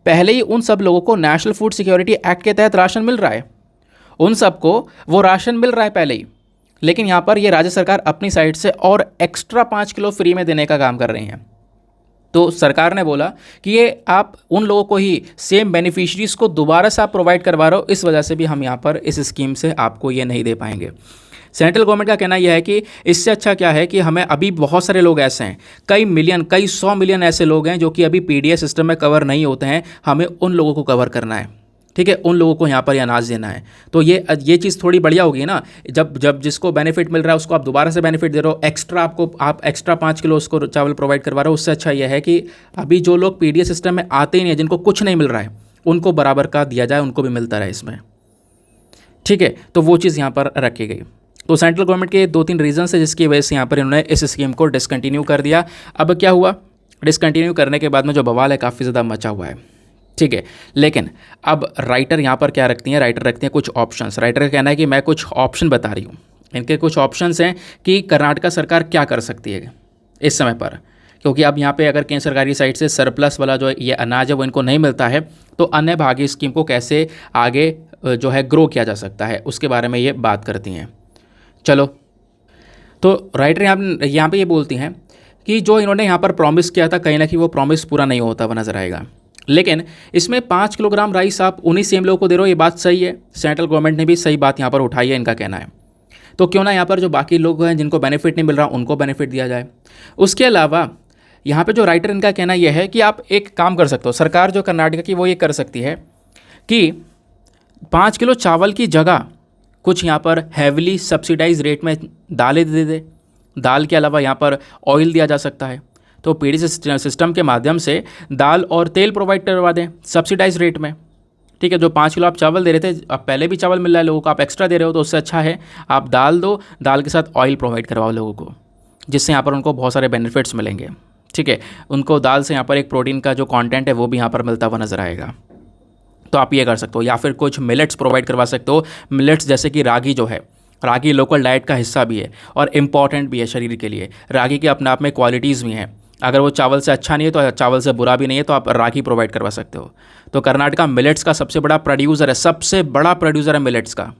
पहले ही उन सब लोगों को नेशनल फूड सिक्योरिटी एक्ट के तहत राशन मिल रहा है। उन सबको वो राशन मिल रहा है पहले ही, लेकिन यहाँ पर ये राज्य सरकार अपनी साइड से और एक्स्ट्रा 5 किलो फ्री में देने का काम कर रही हैं। तो सरकार ने बोला कि ये आप उन लोगों को ही सेम बेनिफिशरीज़ को दोबारा से आप प्रोवाइड करवा रहे हो, इस वजह से भी हम यहाँ पर इस स्कीम से आपको ये नहीं दे पाएंगे। सेंट्रल गवर्नमेंट का कहना यह है कि इससे अच्छा क्या है कि हमें अभी बहुत सारे लोग ऐसे हैं, कई मिलियन, कई 100 मिलियन ऐसे लोग हैं जो कि अभी PDS सिस्टम में कवर नहीं होते हैं, हमें उन लोगों को कवर करना है, ठीक है, उन लोगों को यहाँ पर अनाज देना है। तो ये चीज़ थोड़ी बढ़िया होगी ना, जब जिसको बेनिफिट मिल रहा है उसको आप दोबारा से बेनिफिट दे रहे हो, एक्स्ट्रा आप एक्स्ट्रा 5 किलो उसको चावल प्रोवाइड करवा रहे हो। उससे अच्छा यह है कि अभी जो लोग PDS सिस्टम में आते ही नहीं है, जिनको कुछ नहीं मिल रहा है, उनको बराबर का दिया जाए, उनको भी मिलता रहे इसमें, ठीक है। तो वो चीज़ यहाँ पर रखी गई। तो सेंट्रल गवर्नमेंट के 2-3 रीजन है जिसकी वजह से यहाँ पर इन्होंने इस स्कीम को डिसकंटिन्यू कर दिया। अब क्या हुआ, डिसकंटिन्यू करने के बाद में जो बवाल है काफ़ी ज़्यादा मचा हुआ है, ठीक है। लेकिन अब राइटर यहाँ पर क्या रखती हैं, राइटर रखती हैं कुछ ऑप्शंस। राइटर का कहना है कि मैं कुछ ऑप्शन बता रही हूँ, इनके कुछ ऑप्शंस हैं कि कर्नाटका सरकार क्या कर सकती है इस समय पर, क्योंकि अब यहाँ पे अगर केंद्र सरकार की साइड से सरप्लस वाला जो ये अनाज है वो इनको नहीं मिलता है, तो अन्य भागी स्कीम को कैसे आगे जो है ग्रो किया जा सकता है, उसके बारे में ये बात करती हैं। चलो, तो राइटर यहाँ पे ये बोलती हैं कि जो इन्होंने यहाँ पर प्रॉमिस किया था, कहीं ना कहीं वो प्रॉमिस पूरा नहीं होता हुआ नजर आएगा। लेकिन इसमें 5 किलोग्राम राइस आप उन्हीं सेम लोगों को दे रहे हो, ये बात सही है। सेंट्रल गवर्नमेंट ने भी सही बात यहाँ पर उठाई है, इनका कहना है। तो क्यों ना यहाँ पर जो बाकी लोग हैं जिनको बेनिफिट नहीं मिल रहा उनको बेनिफिट दिया जाए। उसके अलावा यहाँ पे जो राइटर इनका कहना यह है कि आप एक काम कर सकते हो, सरकार जो कर्नाटक की वो ये कर सकती है कि 5 किलो चावल की जगह कुछ यहाँ पर हैविली सब्सिडाइज रेट में दालें दे दे। दाल के अलावा यहाँ पर ऑयल दिया जा सकता है, तो PDS सिस्टम के माध्यम से दाल और तेल प्रोवाइड करवा दें सब्सिडाइज रेट में, ठीक है। जो 5 किलो आप चावल दे रहे थे, अब पहले भी चावल मिल रहा है लोगों को, आप एक्स्ट्रा दे रहे हो, तो उससे अच्छा है आप दाल दो, दाल के साथ ऑयल प्रोवाइड करवाओ लोगों को, जिससे यहाँ पर उनको बहुत सारे बेनिफिट्स मिलेंगे, ठीक है। उनको दाल से यहाँ पर एक प्रोटीन का जो कंटेंट है वो भी यहाँ पर मिलता हुआ नजर आएगा। तो आप ये कर सकते हो, या फिर कुछ मिलेट्स प्रोवाइड करवा सकते हो। मिलेट्स जैसे कि रागी जो है, रागी लोकल डाइट का हिस्सा भी है और इम्पॉर्टेंट भी है शरीर के लिए। रागी के अपने आप में क्वालिटीज़ भी हैं, अगर वो चावल से अच्छा नहीं है तो चावल से बुरा भी नहीं है, तो आप रागी प्रोवाइड करवा सकते हो। तो कर्नाटका मिलेट्स का सबसे बड़ा प्रोड्यूसर है, सबसे बड़ा प्रोड्यूसर है मिलेट्स का,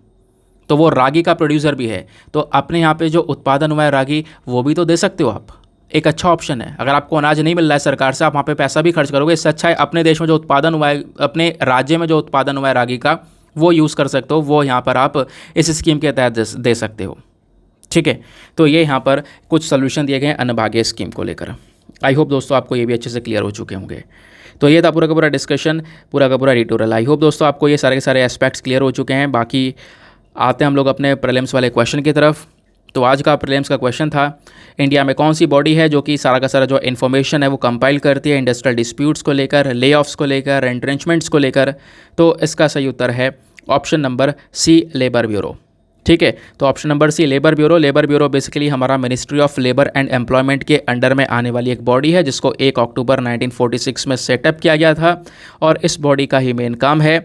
तो वो रागी का प्रोड्यूसर भी है। तो अपने यहाँ पे जो उत्पादन हुआ है रागी, वो भी तो दे सकते हो आप, एक अच्छा ऑप्शन है। अगर आपको अनाज नहीं मिल रहा है सरकार से, आप वहाँ पे पैसा भी खर्च करोगे, इससे अच्छा है अपने देश में जो उत्पादन हुआ है, अपने राज्य में जो उत्पादन हुआ है रागी का, वो यूज़ कर सकते हो, वो यहाँ पर आप इस स्कीम के तहत दे सकते हो, ठीक है। तो ये यहाँ पर कुछ सोल्यूशन दिए गए हैं अन्नभाग्य स्कीम को लेकर। आई होप दोस्तों आपको ये भी अच्छे से क्लियर हो चुके होंगे। तो ये था पूरा का पूरा डिस्कशन, पूरा का पूरा ट्यूटोरियल। आई होप दोस्तों आपको ये सारे के सारे एस्पेक्ट्स क्लियर हो चुके हैं। बाकी आते हैं हम लोग अपने प्रीलिम्स वाले क्वेश्चन की तरफ। तो आज का प्रीलिम्स का क्वेश्चन था, इंडिया में कौन सी बॉडी है जो कि सारा का सारा जो इन्फॉर्मेशन है वो कंपाइल करती है इंडस्ट्रियल डिस्प्यूट्स को लेकर, ले ऑफ्स को लेकर, एंट्रेंचमेंट्स को लेकर। तो इसका सही उत्तर है option number C, labour bureau. ठीक है, तो option number C labour bureau. Labour bureau basically हमारा ministry of labour and employment के अंडर में आने वाली एक बॉडी है, जिसको 1 अक्टूबर 1946 में सेटअप किया गया था। और इस बॉडी का ही मेन काम है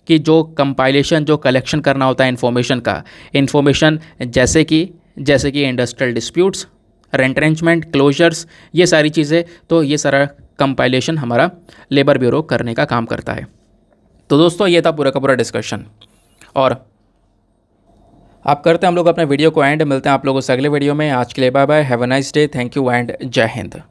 कि जो कंपाइलेशन, जो कलेक्शन करना होता है इन्फॉर्मेशन का, इन्फॉर्मेशन जैसे कि इंडस्ट्रियल डिस्प्यूट्स, रेंट्रेंचमेंट, क्लोजर्स, ये सारी चीज़ें, तो ये सारा कंपाइलेशन हमारा लेबर ब्यूरो करने का काम करता है। तो दोस्तों ये था पूरा का पूरा डिस्कशन। और आप करते हैं हम लोग अपने वीडियो को एंड, मिलते हैं आप लोगों से अगले वीडियो में। आज के लिए bye bye, have a nice day, thank you and जय हिंद।